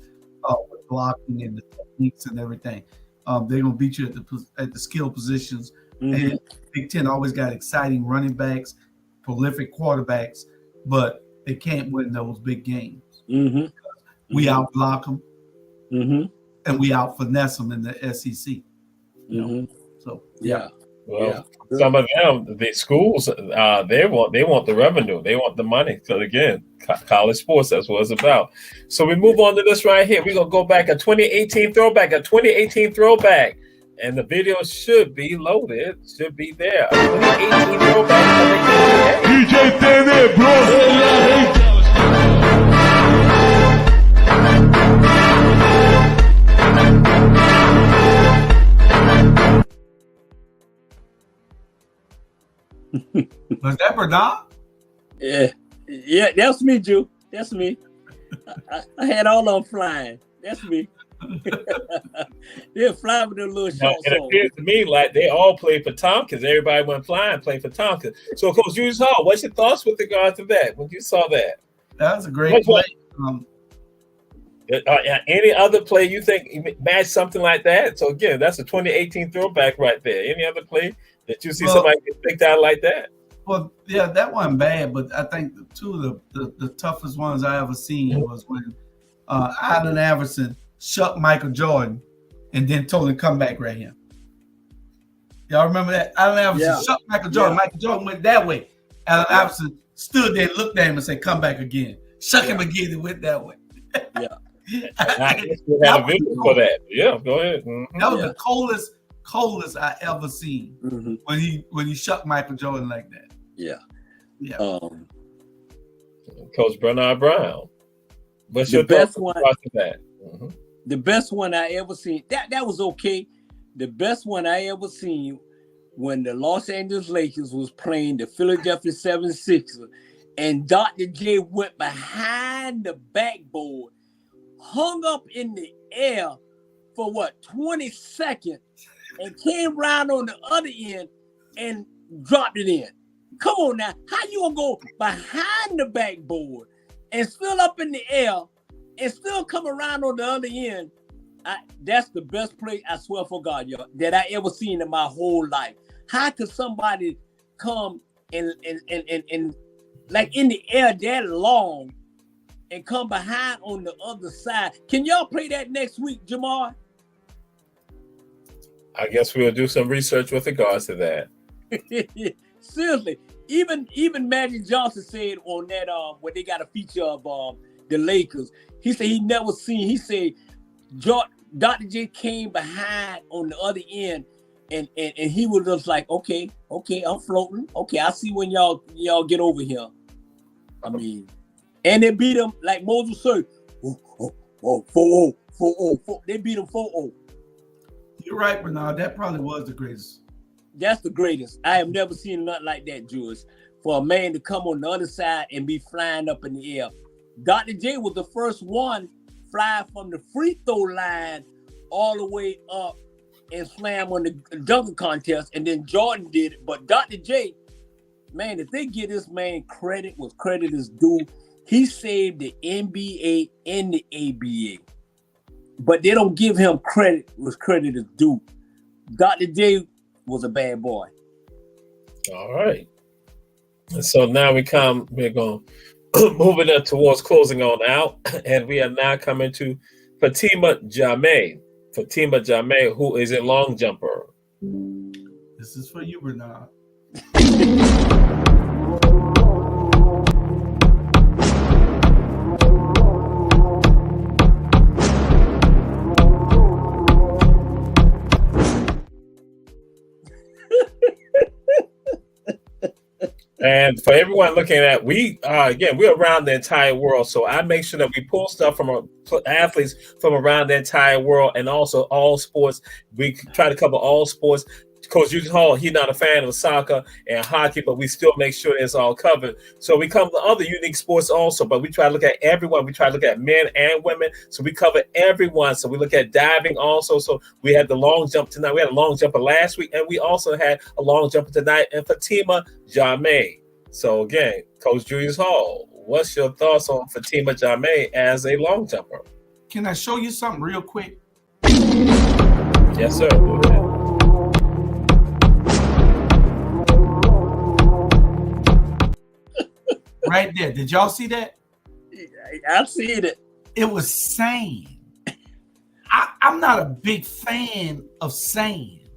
with blocking and the techniques and everything. They're gonna beat you at the skill positions. And Big Ten always got exciting running backs, prolific quarterbacks, but they can't win those big games. We out block them, and we out finesse them in the SEC. You know? So some of them, the schools, they want the revenue, they want the money. So again, college sports, that's what it's about. So we move on to this right here. We're gonna go back a 2018 throwback. And the video should be loaded, should be there. A 2018 throwback. DJ TV, bro. Was that Bernard? Yeah, that's me, Drew. That's me. I had all of them flying. That's me. They're flying with their little shorts on. It appears to me like they all played for Tompkins. Everybody went flying, played for Tompkins. So, Coach Julius Hall, what's your thoughts with regard to that when you saw that? That was a great play. Any other play you think matched something like that? So again, that's a 2018 throwback right there. Any other play that you see somebody get picked out like that? Well, yeah, that wasn't bad, but I think two of the toughest ones I ever seen was when Allen Iverson shut Michael Jordan and then told him to come back right here. Y'all remember that? Allen Iverson shut Michael Jordan. Michael Jordan went that way. Allen Iverson stood there, looked at him and said, come back again. Shuck him again and went that way. I guess we had a video for that. Yeah, go ahead. That was the coldest I ever seen when he shut Michael Jordan like that. Coach Bernard Brown, what's your best one? That? The best one I ever seen. That was okay. The best one I ever seen when the Los Angeles Lakers was playing the Philadelphia 76ers, and Dr. J went behind the backboard, hung up in the air for 20 seconds, and came around on the other end and dropped it in. Come on now, how you gonna go behind the backboard and still up in the air and still come around on the other end? That's the best play, I swear for God, y'all, that I ever seen in my whole life. How could somebody come and like in the air that long and come behind on the other side? Can y'all play that next week, Jamar? I guess we'll do some research with regards to that. Seriously, even Magic Johnson said on that when they got a feature of the Lakers, he said he never seen. He said Dr. J came behind on the other end, and he was just like, okay, I'm floating. Okay, I see when y'all get over here. I mean, and they beat him like Moses said. 4-0. They beat him 4-0. You're right, Bernard. That probably was the greatest. That's the greatest. I have never seen nothing like that, Jules. For a man to come on the other side and be flying up in the air. Dr. J was the first one fly from the free throw line all the way up and slam on the dunking contest, and then Jordan did it. But Dr. J, man, if they give this man credit what credit is due, he saved the NBA and the ABA. But they don't give him credit what credit is due. Dr. J was a bad boy. All right. And so now we're going moving up towards closing on out, and we are now coming to Fatima Jameh. Fatima Jameh, who is a long jumper. This is for you, Bernard. And for everyone looking at, we're around the entire world. So I make sure that we pull stuff from athletes from around the entire world, and also all sports. We try to cover all sports. Coach Julius Hall, he's not a fan of soccer and hockey, but we still make sure it's all covered. So we come to other unique sports also, but we try to look at everyone. We try to look at men and women. So we cover everyone. So we look at diving also. So we had the long jump tonight. We had a long jumper last week, and we also had a long jumper tonight, and Fatima Jameh. So again, Coach Julius Hall, what's your thoughts on Fatima Jameh as a long jumper? Can I show you something real quick? Yes, sir. Go ahead. Right there. Did y'all see that? I seen it. It was sand. I'm not a big fan of sand.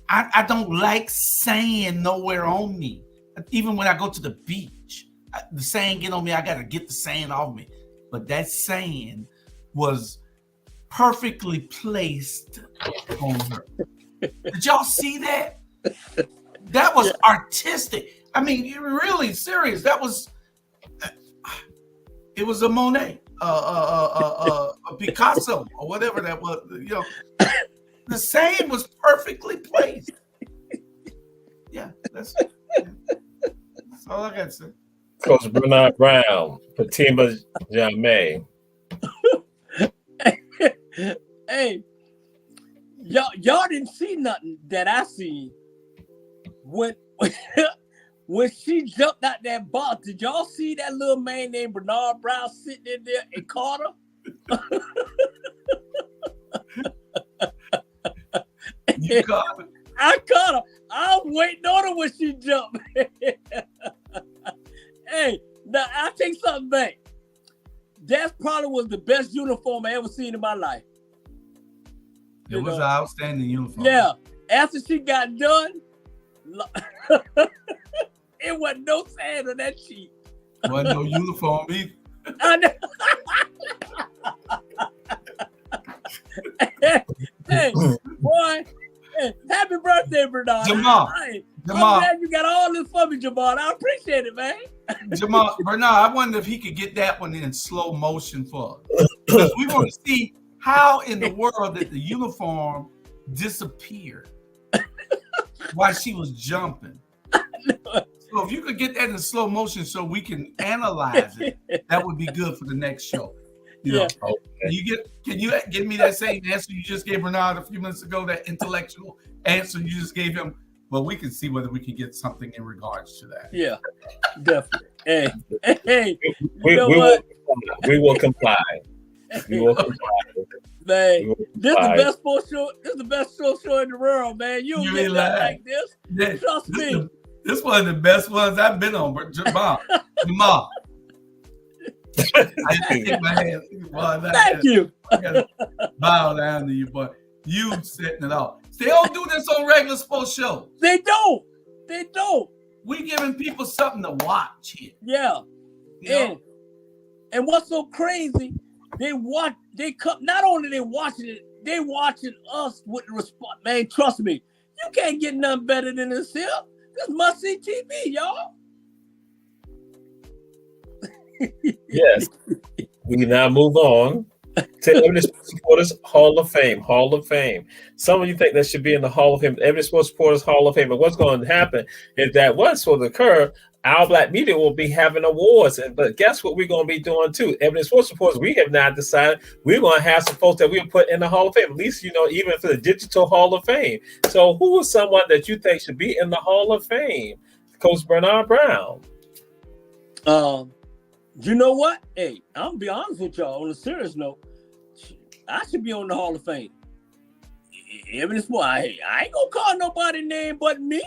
I don't like sand nowhere on me. Even when I go to the beach, the sand get on me. I got to get the sand off me. But that sand was perfectly placed on her. Did y'all see that? That was artistic. I mean, you're really serious. That was. It was a Monet, a Picasso, or whatever that was. You know, the sand was perfectly placed. Yeah, that's all I got to say. Coach Bernard Brown, Fatima Jameh. Hey, y'all didn't see nothing that I seen when she jumped out that box. Did y'all see that little man named Bernard Brown sitting in there and caught her? You caught her. I caught her. I was waiting on her when she jumped. Hey, now I take something back. That probably was the best uniform I ever seen in my life. It was an outstanding uniform. Yeah. After she got done, it wasn't no sand on that sheet. Wasn't no uniform either. I know. Hey, boy. Hey, happy birthday, Bernard. Jamal. I'm glad you got all this for me, Jamal. I appreciate it, man. Jamal, Bernard, I wonder if he could get that one in slow motion for us. Because we want to see how in the world did the uniform disappear while she was jumping. So if you could get that in slow motion so we can analyze it, that would be good for the next show. You know, can you give me that same answer you just gave Bernard a few minutes ago, that intellectual answer you just gave him? Well, we can see whether we can get something in regards to that. Yeah, definitely. Hey, we will comply. We will comply. Man, this is the best sports show. This is the best show in the world, man. You don't get that like this. Trust me. This one of the best ones I've been on, Jamal. I take my hand. Thank you. I gotta bow down to you, boy. You setting it off. They don't do this on regular sports shows. They don't. They don't. We giving people something to watch here. Yeah. And what's so crazy? They come. Not only they watching it, they watching us with the response. Man, trust me, you can't get nothing better than this here. This must see TV, y'all. Yes. We now move on to Ebony Sports Reporters Hall of Fame. Hall of Fame. Some of you think that should be in the Hall of Fame, Ebony Sports Reporters Hall of Fame. But what's going to happen is that once for the occur, our Black media will be having awards. But guess what we're going to be doing too? Ebony Sports Reporters, we have now decided we're going to have some folks that we'll put in the Hall of Fame, at least, even for the Digital Hall of Fame. So who is someone that you think should be in the Hall of Fame? Coach Bernard Brown. You know what? Hey, I'm going to be honest with y'all on a serious note. I should be on the Hall of Fame. Ebony Sports, I ain't going to call nobody name but me.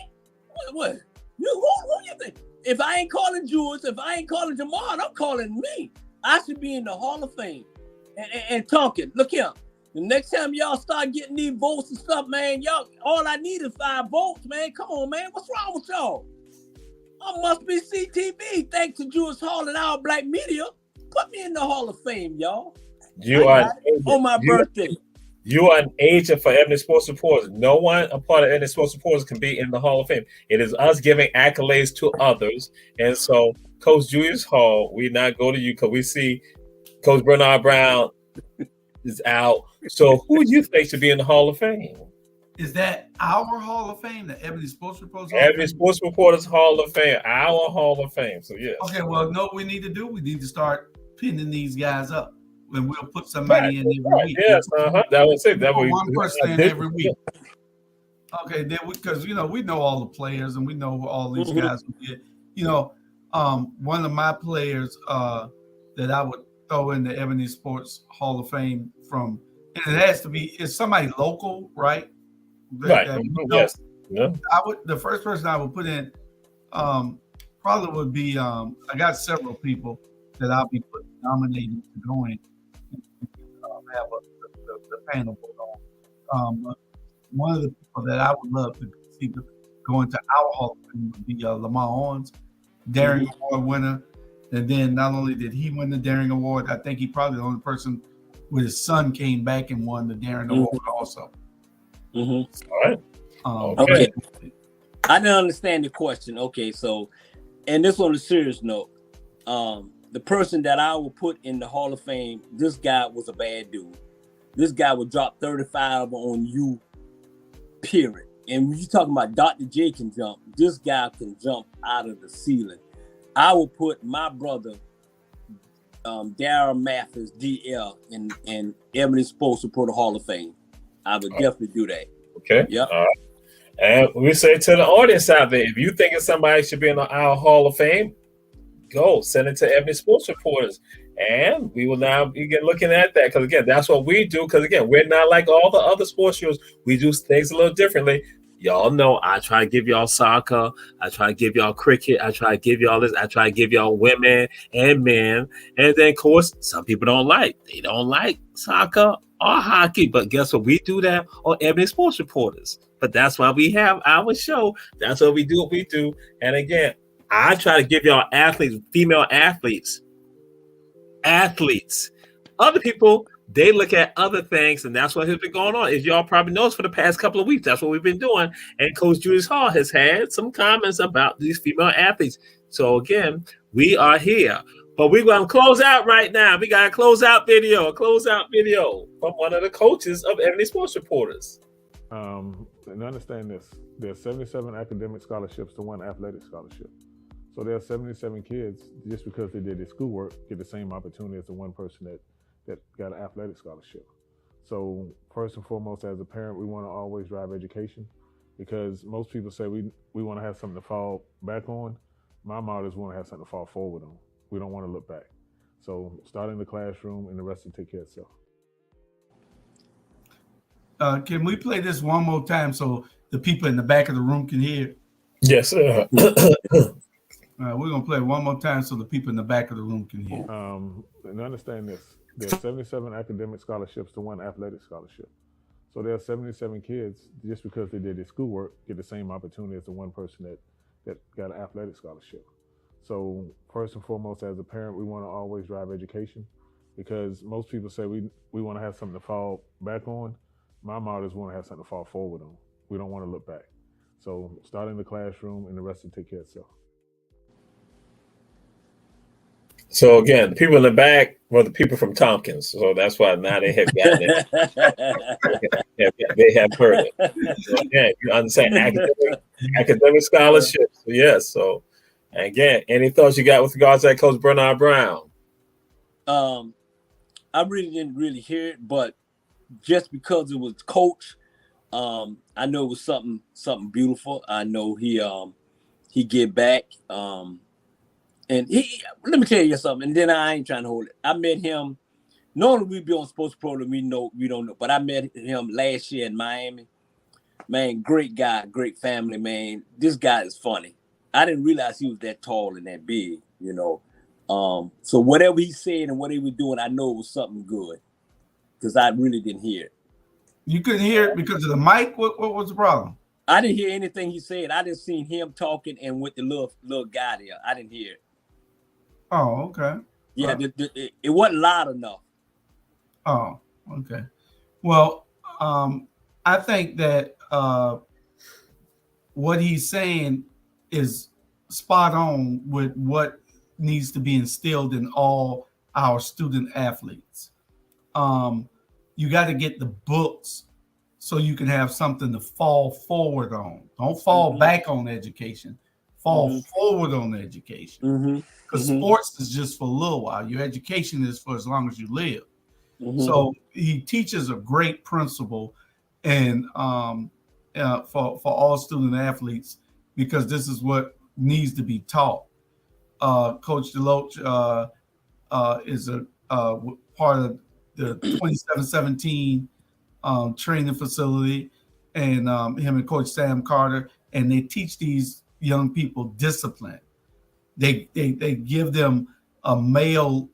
What? Who you think? If I ain't calling Jules, if I ain't calling Jamal, I'm calling me. I should be in the Hall of Fame. And talking. Look here. The next time y'all start getting these votes and stuff, man, y'all, all I need is 5 votes, man. Come on, man. What's wrong with y'all? I must be CTV. Thanks to Jules Hall and our Black media. Put me in the Hall of Fame, y'all. You are on my birthday. You are an agent for Ebony Sports Reporters. No one a part of Ebony Sports Reporters can be in the Hall of Fame. It is us giving accolades to others. And so, Coach Julius Hall, we now go to you because we see Coach Bernard Brown is out. So, who do you think should be in the Hall of Fame? Is that our Hall of Fame, the Ebony Sports Reporters? Ebony Sports Reporters Hall of Fame, our Hall of Fame. So yes. Okay, well, know what we need to do? We need to start pinning these guys up, and we'll put somebody in every week. Yes, that was it. That was one person in every week. Okay, then because we know all the players and we know who all these guys will get. One of my players that I would throw in the Ebony Sports Hall of Fame from, and it has to be it's somebody local, right? Right. Yes. Yeah. The first person I would put in probably would be I got several people that I'll be nominating to go in and have the panel vote on. One of the people that I would love to see go into our Hall of Fame would be Lamar Owens, Daring Award winner. And then not only did he win the Daring Award, I think he probably the only person with his son came back and won the Daring Award also. All right. Okay. I didn't understand the question. Okay, so, and this on a serious note, the person that I will put in the Hall of Fame, this guy was a bad dude. This guy would drop 35 on you, period. And when you're talking about Dr. J can jump, this guy can jump out of the ceiling. I will put my brother, Darryl Mathis, DL, in Ebony Sports Reporter Hall of Fame. I would definitely do that. Okay. Yep. All right. And we say to the audience out there, if you think somebody should be in our Hall of Fame, go send it to Ebony Sports Reporters. And we will now begin looking at that because, again, that's what we do. Because, again, we're not like all the other sports shows. We do things a little differently. Y'all know I try to give y'all soccer. I try to give y'all cricket. I try to give y'all this. I try to give y'all women and men. And then, of course, some people don't like. They don't like soccer or hockey. But guess what? We do that on Ebony Sports Reporters. But that's why we have our show. That's why we do what we do. And, again, I try to give y'all athletes, female athletes. Other people, they look at other things, and that's what has been going on. As y'all probably noticed for the past couple of weeks, that's what we've been doing. And Coach Julius Hall has had some comments about these female athletes. So again, we are here. But we're going to close out right now. We got a closeout video from one of the coaches of Ebony Sports Reporters. And understand this, there's 77 academic scholarships to one athletic scholarship. So there are 77 kids, just because they did their schoolwork, get the same opportunity as the one person that got an athletic scholarship. So first and foremost, as a parent, we want to always drive education, because most people say we want to have something to fall back on. My motto is we want to have something to fall forward on. We don't want to look back. So start in the classroom and the rest will take care of itself. Can we play this one more time so the people in the back of the room can hear? Yes, sir. We're going to play it one more time so the people in the back of the room can hear. And understand this, there's 77 academic scholarships to one athletic scholarship. So there are 77 kids, just because they did their schoolwork, get the same opportunity as the one person that got an athletic scholarship. So first and foremost, as a parent, we want to always drive education, because most people say we want to have something to fall back on. My motto is we want to have something to fall forward on. We don't want to look back. So start in the classroom and the rest will take care of itself. So again, the people in the back were the people from Tompkins. So that's why now they have gotten it. They have heard it. So again, you understand academic scholarships. So yes. So again, any thoughts you got with regards to that, Coach Bernard Brown? I really didn't hear it, but just because it was Coach, I know it was something beautiful. I know he get back. And let me tell you something, and then I ain't trying to hold it. I met him. Normally we be on Sports Pro, we don't know, but I met him last year in Miami. Man, great guy, great family, man. This guy is funny. I didn't realize he was that tall and that big, So whatever he said and what he was doing, I know it was something good, because I really didn't hear it. You couldn't hear it because of the mic? What was the problem? I didn't hear anything he said. I just seen him talking and with the little guy there. I didn't hear it. Oh, okay. Yeah, it wasn't loud enough. Oh, okay. Well, I think that what he's saying is spot on with what needs to be instilled in all our student athletes. You got to get the books so you can have something to fall forward on. Don't fall back on education. Fall forward on education. Because sports is just for a little while. Your education is for as long as you live. So he teaches a great principle, and for all student athletes, because this is what needs to be taught. Coach Deloach is a part of the 2717 training facility, and him and Coach Sam Carter, and they teach these young people discipline. They give them a male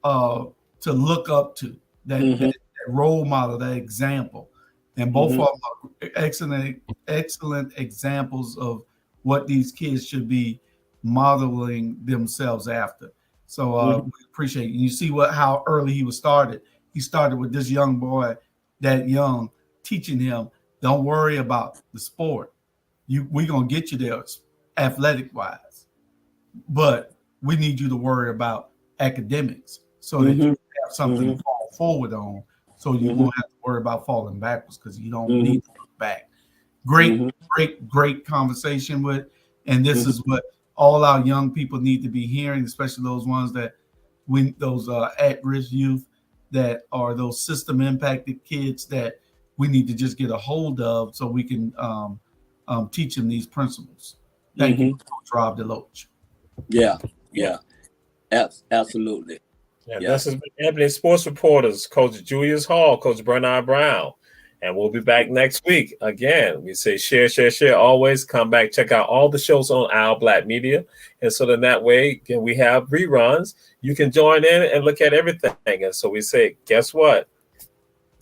to look up to, that role model, that example, and both of them are excellent examples of what these kids should be modeling themselves after. So we appreciate it. You see how early he was started. He started with this young boy, that young, teaching him, don't worry about the sport. We're gonna get you there athletic wise, but we need you to worry about academics so that you have something to fall forward on, so you won't have to worry about falling backwards, because you don't need to look back. Great conversation with, and this is what all our young people need to be hearing, especially those ones that those at-risk youth that are those system impacted kids that we need to just get a hold of, so we can teach them these principles. Thank you, Coach Rob Deloach. Yeah, absolutely. And this has been Ebony Sports Reporters, Coach Julius Hall, Coach Bernard Brown. And we'll be back next week. Again, we say share. Always come back, check out all the shows on Our Black Media. And so then that way, we have reruns. You can join in and look at everything. And so we say, guess what?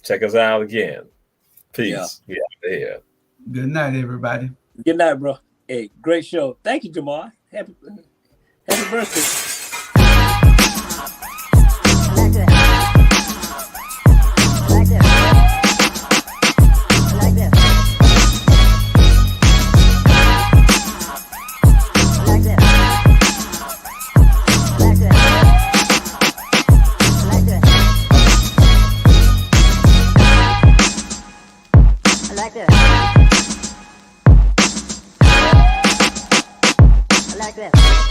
Check us out again. Peace. We out here. Good night, everybody. Good night, bro. Hey, great show. Thank you, Jamal. Happy birthday. I like that.